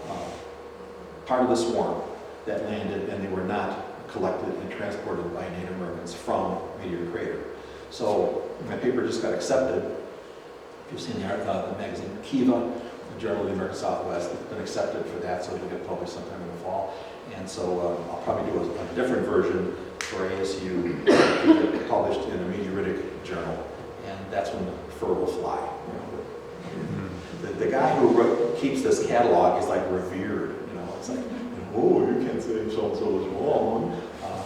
part of the swarm that landed, and they were not collected and transported by Native Americans from Meteor Crater. So my paper just got accepted. If you've seen the magazine Kiva, the Journal of the American Southwest, it's been accepted for that, so it'll get published sometime in the fall. And so I'll probably do a different version for ASU to get published in a meteoritic journal, and that's when the fur will fly. The guy who keeps this catalog is like revered. It's like, oh, you can't say so-and-so is wrong.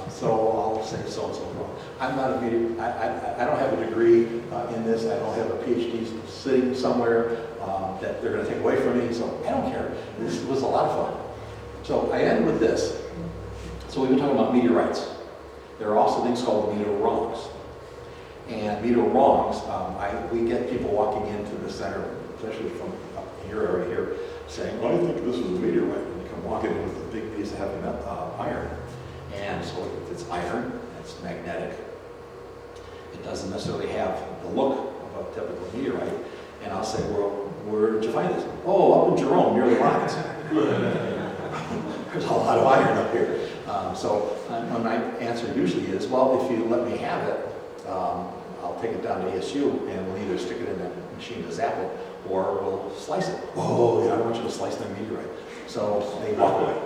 So I'll say so-and-so wrong. I'm not a meteor. I don't have a degree in this. I don't have a PhD sitting somewhere that they're going to take away from me. So I don't care. This was a lot of fun. So I end with this. So we've been talking about meteorites. There are also things called meteor-wrongs. And meteor-wrongs, we get people walking into the center, especially from up your area here, saying, "Oh, I think this is a meteorite." And they come walking in with a big piece of heavy iron. And so if it's iron, it's magnetic. It doesn't necessarily have the look of a typical meteorite. And I'll say, well, where did you find this? Oh, up in Jerome, near the lines. There's a lot of iron up here. So my answer usually is, well, if you let me have it, I'll take it down to ASU and we'll either stick it in that machine to zap it, or we'll slice it. Oh, yeah, I want you to slice the meteorite. So they walk away.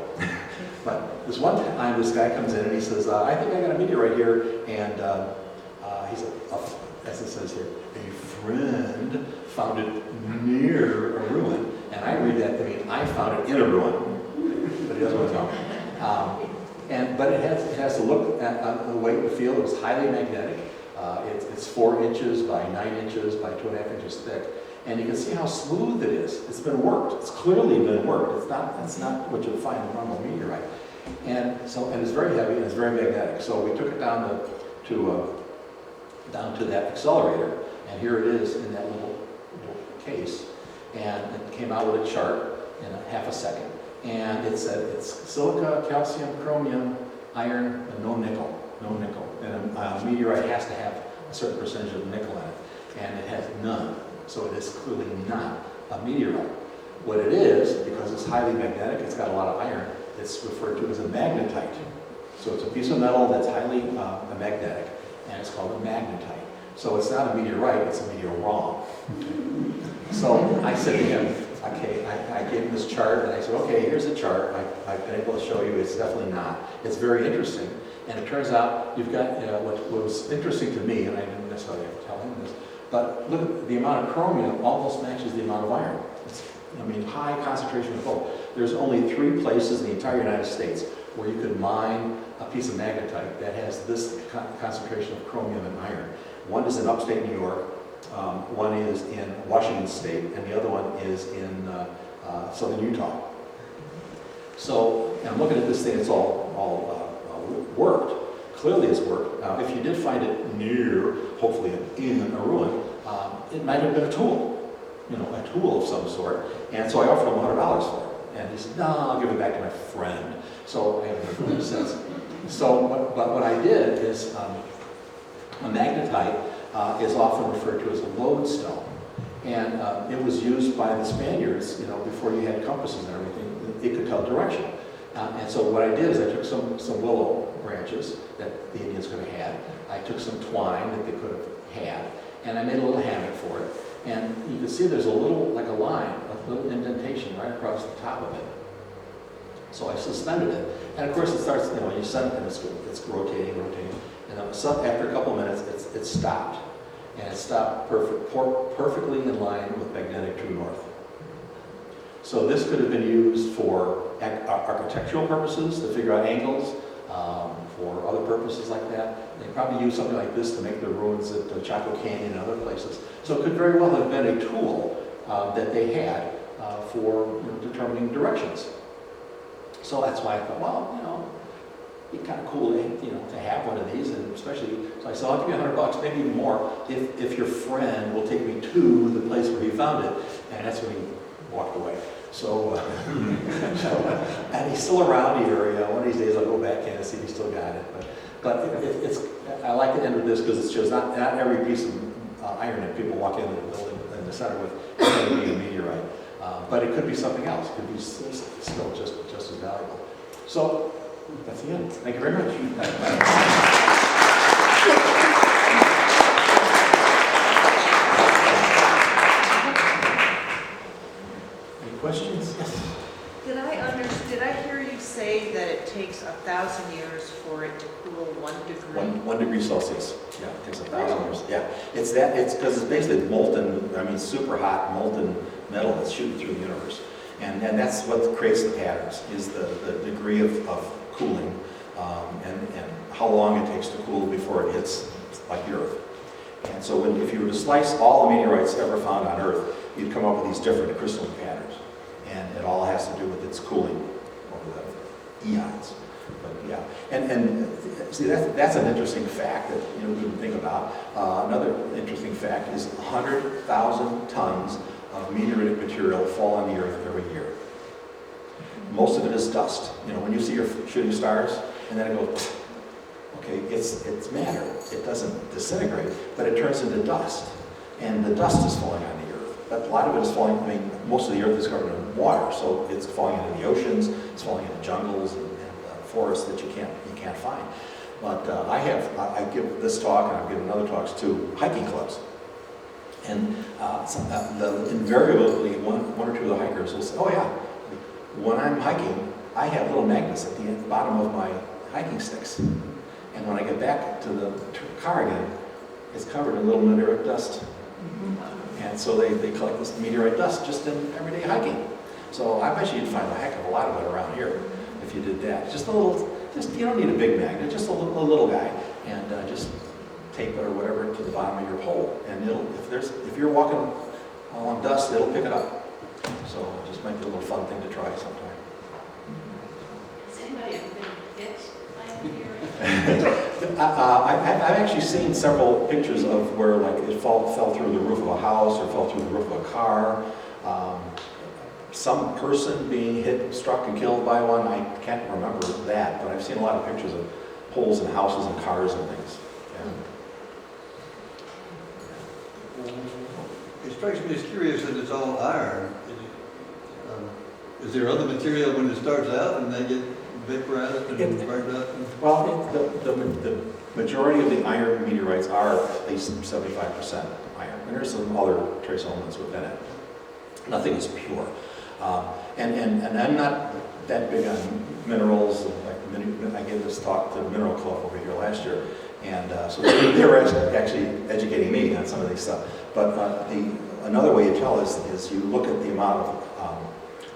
But this one time, this guy comes in and he says, I think I got a meteorite here, and he said, as it says here, a friend found it near a ruin. And I read that to mean I found it in a ruin, but he doesn't want to know. But it has to look at the weight and feel. It was highly magnetic. It's 4 inches by 9 inches by 2.5 inches thick. And you can see how smooth it is. It's been worked. It's clearly been worked. It's not what you'll find in a normal meteorite. And it's very heavy and it's very magnetic. So we took it down to that accelerator, and here it is in that little case. And it came out with a chart in half a second. And it said it's silica, calcium, chromium, iron, and no nickel. No nickel. And a meteorite has to have a certain percentage of nickel in it, and it has none. So it is clearly not a meteorite. What it is, because it's highly magnetic, it's got a lot of iron, it's referred to as a magnetite. So it's a piece of metal that's highly magnetic, and it's called a magnetite. So it's not a meteorite, it's a meteor-wrong. So I said to him, okay, I gave him this chart, and I said, okay, here's the chart. I've been able to show you it's definitely not. It's very interesting. And it turns out you've got, what was interesting to me, and I didn't necessarily have to tell him this, but look at the amount of chromium almost matches the amount of iron. High concentration of both. There's only 3 places in the entire United States where you could mine a piece of magnetite that has this concentration of chromium and iron. One is in upstate New York, one is in Washington State, and the other one is in southern Utah. So I'm looking at this thing, it's all worked. Clearly it's worked. Now, if you did find it near, hopefully in a ruin, it might have been a tool. A tool of some sort. And so I offered him $100 for it. And he said, no, I'll give it back to my friend. So I haven't heard since. So, but what I did is, a magnetite is often referred to as a lodestone. And it was used by the Spaniards, before you had compasses and everything. It could tell direction. And so what I did is I took some willow branches that the Indians could have had. I took some twine that they could have had. And I made a little hammock for it. And you can see there's a little, like a line, a little indentation right across the top of it. So I suspended it. And of course it starts, you send it and it's rotating. And after a couple of minutes, it stopped. And it stopped perfectly in line with magnetic true north. So this could have been used for architectural purposes, to figure out angles, for other purposes like that. They probably used something like this to make the ruins at Chaco Canyon and other places. So it could very well have been a tool that they had for determining directions. So that's why I thought, well, it'd be kind of cool to have one of these, and especially, so I said, I'll give you $100, maybe even more, if your friend will take me to the place where he found it. And that's when he walked away. So, and he's still around the area. One of these days I'll go back and see if he still got it. But I like to end with this because it shows not every piece of iron that people walk into the building in the center with is going to be a meteorite. But it could be something else. It could be still just as valuable. So that's the end. Thank you very much. Questions? Yes. Did I hear you say that it takes 1,000 years for it to cool 1 degree? 1 degree Celsius. Yeah, it takes 1,000 years. Yeah, it's because it's basically molten. Super hot molten metal that's shooting through the universe, and that's what creates the patterns. Is the degree of cooling, and how long it takes to cool before it hits like the Earth. And so if you were to slice all the meteorites ever found on Earth, you'd come up with these different crystalline patterns. And it all has to do with its cooling over the eons. But yeah, and see that's an interesting fact that we didn't think about. Another interesting fact is 100,000 tons of meteoritic material fall on the Earth every year. Most of it is dust. When you see your shooting stars, and then it goes, okay, it's matter. It doesn't disintegrate, but it turns into dust, and the dust is falling on the Earth. But a lot of it is falling, most of the Earth is covered in water, so it's falling into the oceans, it's falling into jungles and forests that you can't find. But I give this talk, and I've given other talks to hiking clubs. And invariably, one or two of the hikers will say, oh yeah, when I'm hiking, I have little magnets at the bottom of my hiking sticks. And when I get back to the car again, it's covered in little meteoric dust. And so they collect this meteorite dust just in everyday hiking. So I bet you'd find a heck of a lot of it around here if you did that. You don't need a big magnet, just a little guy, and just tape it or whatever to the bottom of your pole. And if you're walking along dust, it'll pick it up. So it just might be a little fun thing to try sometime. Has anybody ever been hit by a meteorite? I've actually seen several pictures of where it fell through the roof of a house or fell through the roof of a car. Some person being struck and killed by one, I can't remember that, but I've seen a lot of pictures of holes in houses and cars and things. It strikes me as curious that it's all iron. Is there other material when it starts out and they get vaporized and burned up? Well, the majority of the iron meteorites are at least 75% iron. And there's some other trace elements within it. Nothing is pure. And I'm not that big on minerals. I gave this talk to the Mineral Club over here last year. And so they were actually educating me on some of these stuff. But another way you tell is you look at the amount of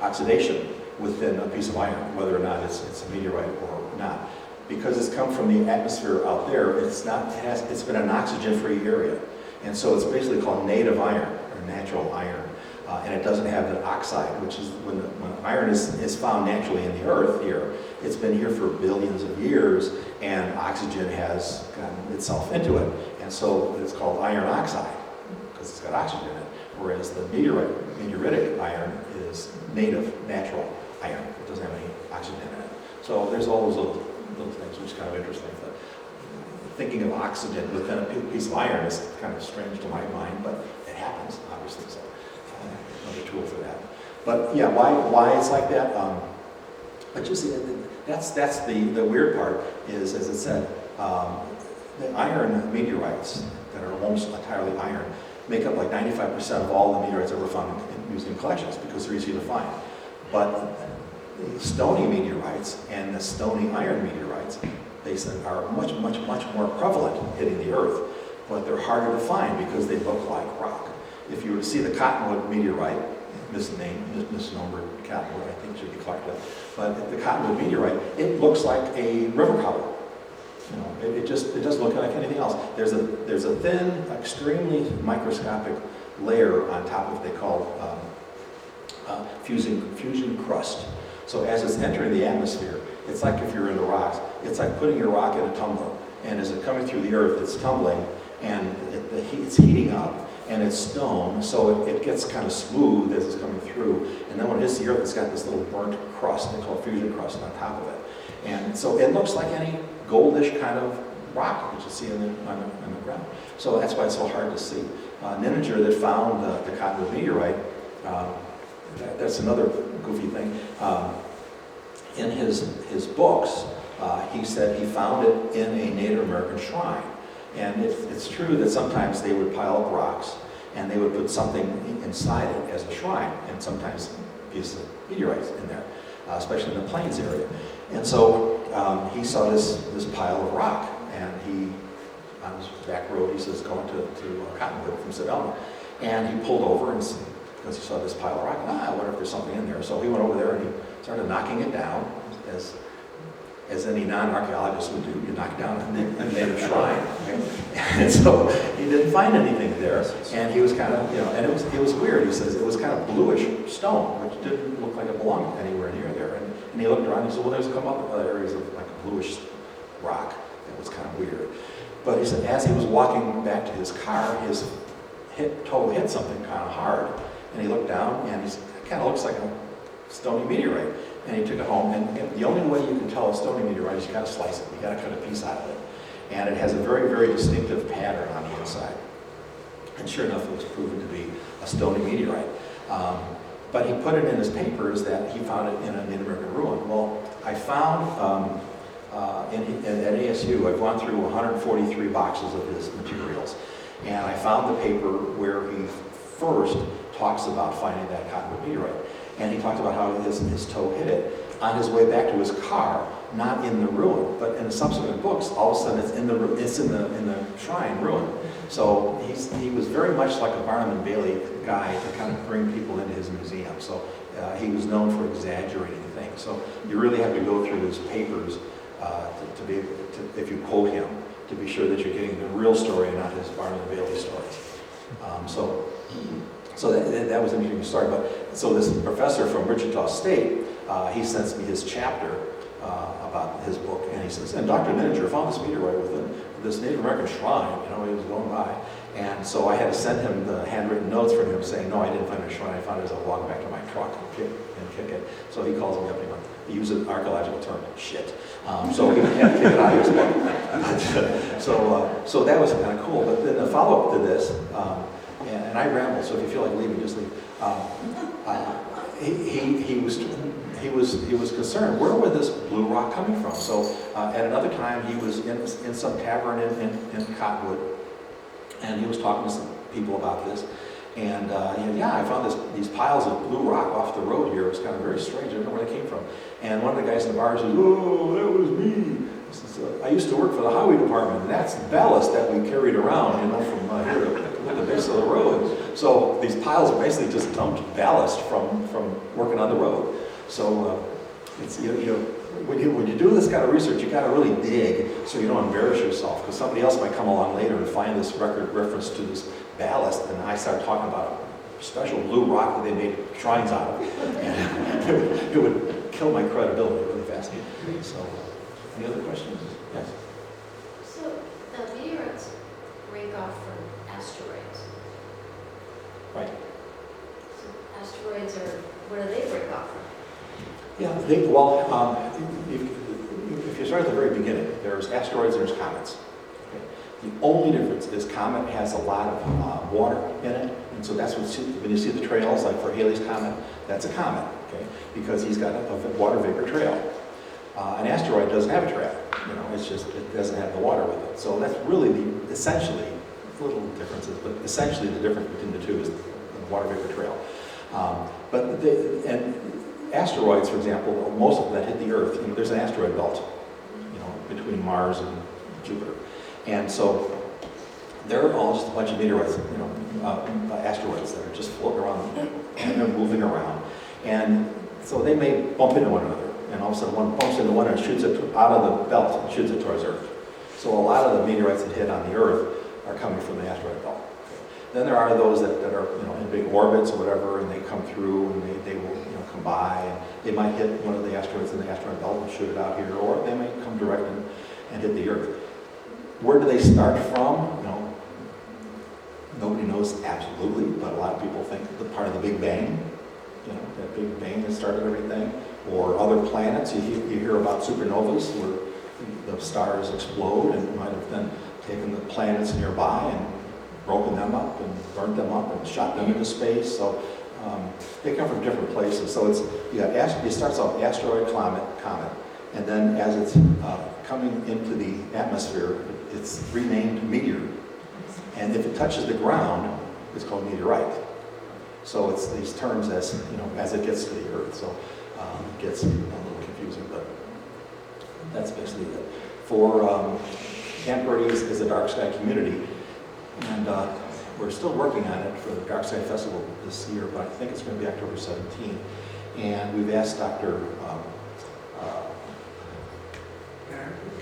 oxidation within a piece of iron, whether or not it's a meteorite or not. Because it's come from the atmosphere out there, it's been an oxygen-free area. And so it's basically called native iron, or natural iron. And it doesn't have the oxide, which is when iron is found naturally in the earth here. It's been here for billions of years, and oxygen has gotten itself into it. And so it's called iron oxide, because it's got oxygen in it. Whereas the meteoritic iron is native, natural iron. It doesn't have any oxygen in it. So there's all those little things, which is kind of interesting. But thinking of oxygen within a piece of iron is kind of strange to my mind, but it happens, obviously. So another tool for that. But yeah, why it's like that? But you see, that's the weird part is, as it said, the iron meteorites that are almost entirely iron, make up like 95% of all the meteorites ever found in museum collections because they're easy to find. But the stony meteorites and the stony iron meteorites, they said, are much more prevalent hitting the Earth, but they're harder to find because they look like rock. If you were to see the Cottonwood meteorite, misnomer Cottonwood, I think it should be collected, but the Cottonwood meteorite, it looks like a river color. You know, it doesn't look like anything else. There's a thin, extremely microscopic layer on top of what they call fusion crust. So as it's entering the atmosphere, it's like if you're in the rocks, it's like putting your rock in a tumbler. And as it's coming through the Earth, it's tumbling, and it's heating up, and it's stone, so it gets kind of smooth as it's coming through. And then when it hits the Earth, it's got this little burnt crust, they call it fusion crust, on top of it. And so it looks like any goldish kind of rock that you see on the ground. So that's why it's so hard to see. Nininger that found the Cottonwood meteorite, that's another goofy thing. In his books, he said he found it in a Native American shrine. And it's true that sometimes they would pile up rocks and they would put something inside it as a shrine, and sometimes pieces of meteorites in there, especially in the plains area. And so he saw this pile of rock, and he, on his back road, he says, going to Cottonwood from Sedona, and he pulled over and because he saw this pile of rock, I wonder if there's something in there. So he went over there and he started knocking it down, as any non-archaeologist would do. You knock down a native shrine. Right? And so he didn't find anything there, and he was kind of, and it was weird. He says it was kind of bluish stone, which didn't look like it belonged anywhere near there. And he looked around and he said, well, there's come up other areas of like a bluish rock. That was kind of weird. But he said as he was walking back to his car, his toe hit something kind of hard, and he looked down, and it kind of looks like a stony meteorite. And he took it home, and the only way you can tell a stony meteorite is you got to slice it. You got to cut a piece out of it. And it has a very, very distinctive pattern on the inside. And sure enough, it was proven to be a stony meteorite. But he put it in his papers that he found it in a Native American ruin. Well, I found at ASU, I've gone through 143 boxes of his materials, and I found the paper where he first talks about finding that Cottonwood meteorite. And he talked about how his toe hit it on his way back to his car, not in the ruin, but in the subsequent books, all of a sudden it's in the shrine ruin. So he was very much like a Barnum and Bailey guy to kind of bring people into his museum. So he was known for exaggerating things. So you really have to go through his papers to be able to, if you quote him, to be sure that you're getting the real story and not his Barnum and Bailey stories. So that was an interesting story. But so this professor from Wichita State, he sends me his chapter about his book, and he says, and Dr. Nininger found this meteorite within this Native American shrine, he was going by. And so I had to send him the handwritten notes from him saying, no, I didn't find a shrine, I found it as I was walking back to my truck and kick it. So he calls me up and he went, he used an archaeological term, shit. So he had to take it out of his book. So that was kind of cool. But then the follow-up to this, and I rambled, so if you feel like leaving, just leave. He was concerned. Where was this blue rock coming from? So at another time, he was in some tavern in Cottonwood, and he was talking to some people about this. And I found these piles of blue rock off the road here. It was kind of very strange. I don't know where they came from. And one of the guys in the bar says, "Oh, that was me. I used to work for the highway department, and that's ballast that we carried around, from here to the base of the road." So these piles are basically just dumped ballast from working on the road. So it's when you do this kind of research, you got to really dig so you don't embarrass yourself, because somebody else might come along later and find this record reference to this ballast, and I start talking about a special blue rock that they made shrines out of, and it would kill my credibility really fast. So, any other questions? Yes. So the meteorites break off from asteroids. Right. So asteroids where do they break off from? Yeah, if you start at the very beginning, there's asteroids and there's comets. Okay? The only difference is comet has a lot of water in it, and so that's when you see the trails, like for Halley's Comet, that's a comet, okay? Because he's got a water vapor trail. An asteroid doesn't have a trail, it doesn't have the water with it. So that's really essentially little differences, but essentially the difference between the two is the water vapor trail. And asteroids, for example, most of them that hit the Earth, there's an asteroid belt, between Mars and Jupiter. And so they're all just a bunch of meteorites, asteroids that are just floating around and they're moving around. And so they may bump into one another, and all of a sudden one bumps into one and shoots it out of the belt and shoots it towards Earth. So a lot of the meteorites that hit on the Earth are coming from the asteroid belt. Then there are those that are in big orbits or whatever, and they come through and they will come by, and they might hit one of the asteroids in the asteroid belt and shoot it out here, or they might come direct and hit the Earth. Where do they start from? Nobody knows absolutely, but a lot of people think the part of the Big Bang, that Big Bang that started everything, or other planets. You hear about supernovas where the stars explode and might have then taken the planets nearby and broken them up and burnt them up and shot them into space. So they come from different places. So it starts off asteroid, comet, and then as it's coming into the atmosphere, it's renamed meteor. And if it touches the ground, it's called meteorite. So it's these terms as it gets to the Earth. So it gets a little confusing, but that's basically it. For Camp Verde is a dark sky community, and we're still working on it for the Dark Sky Festival this year, but I think it's going to be October 17th. And we've asked Dr.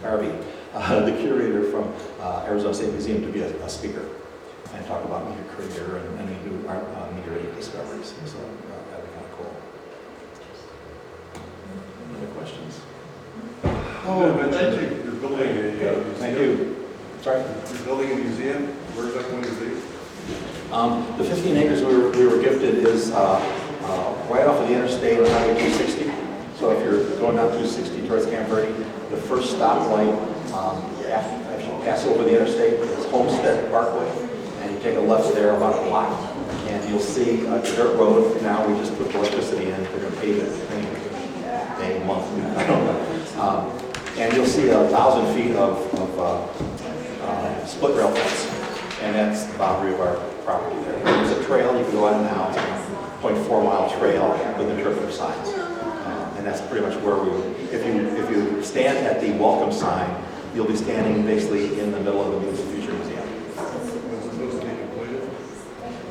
Carvey, the curator from Arizona State Museum, to be a speaker and talk about Meteor Crater and any new meteoritic discoveries. So that'd be kind of cool. Any other questions? Thank you. You're building a museum. Thank you. Sorry? You're building a museum. Where's that going to be? The 15 acres we were gifted is right off of the interstate on Highway 260. So if you're going down 260 towards Camp Verde, the first stoplight after you pass over the interstate is Homestead Parkway, and you take a left there about a block, and you'll see a dirt road. Now we just put electricity in. They're going to pave it a month. I don't know. And you'll see 1,000 feet of split rail fence, and that's the boundary of our property there. There's a trail you can go on now, it's a 0.4 mile trail with interpretive signs. And that's pretty much where if you stand at the welcome sign, you'll be standing basically in the middle of the Future Museum. When's it supposed to be completed?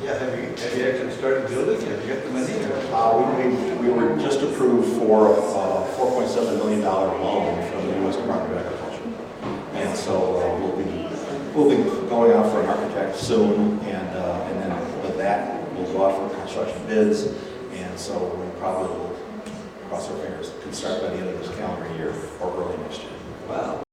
Yeah, have you actually started building? Have you got the money? We were just approved for a $4.7 million loan from the U.S. Department of Agriculture. And so we'll be going out for an architect soon, and then with that, we'll go out for construction bids. And so we probably will, cross our fingers, can start by the end of this calendar year or early next year. Wow.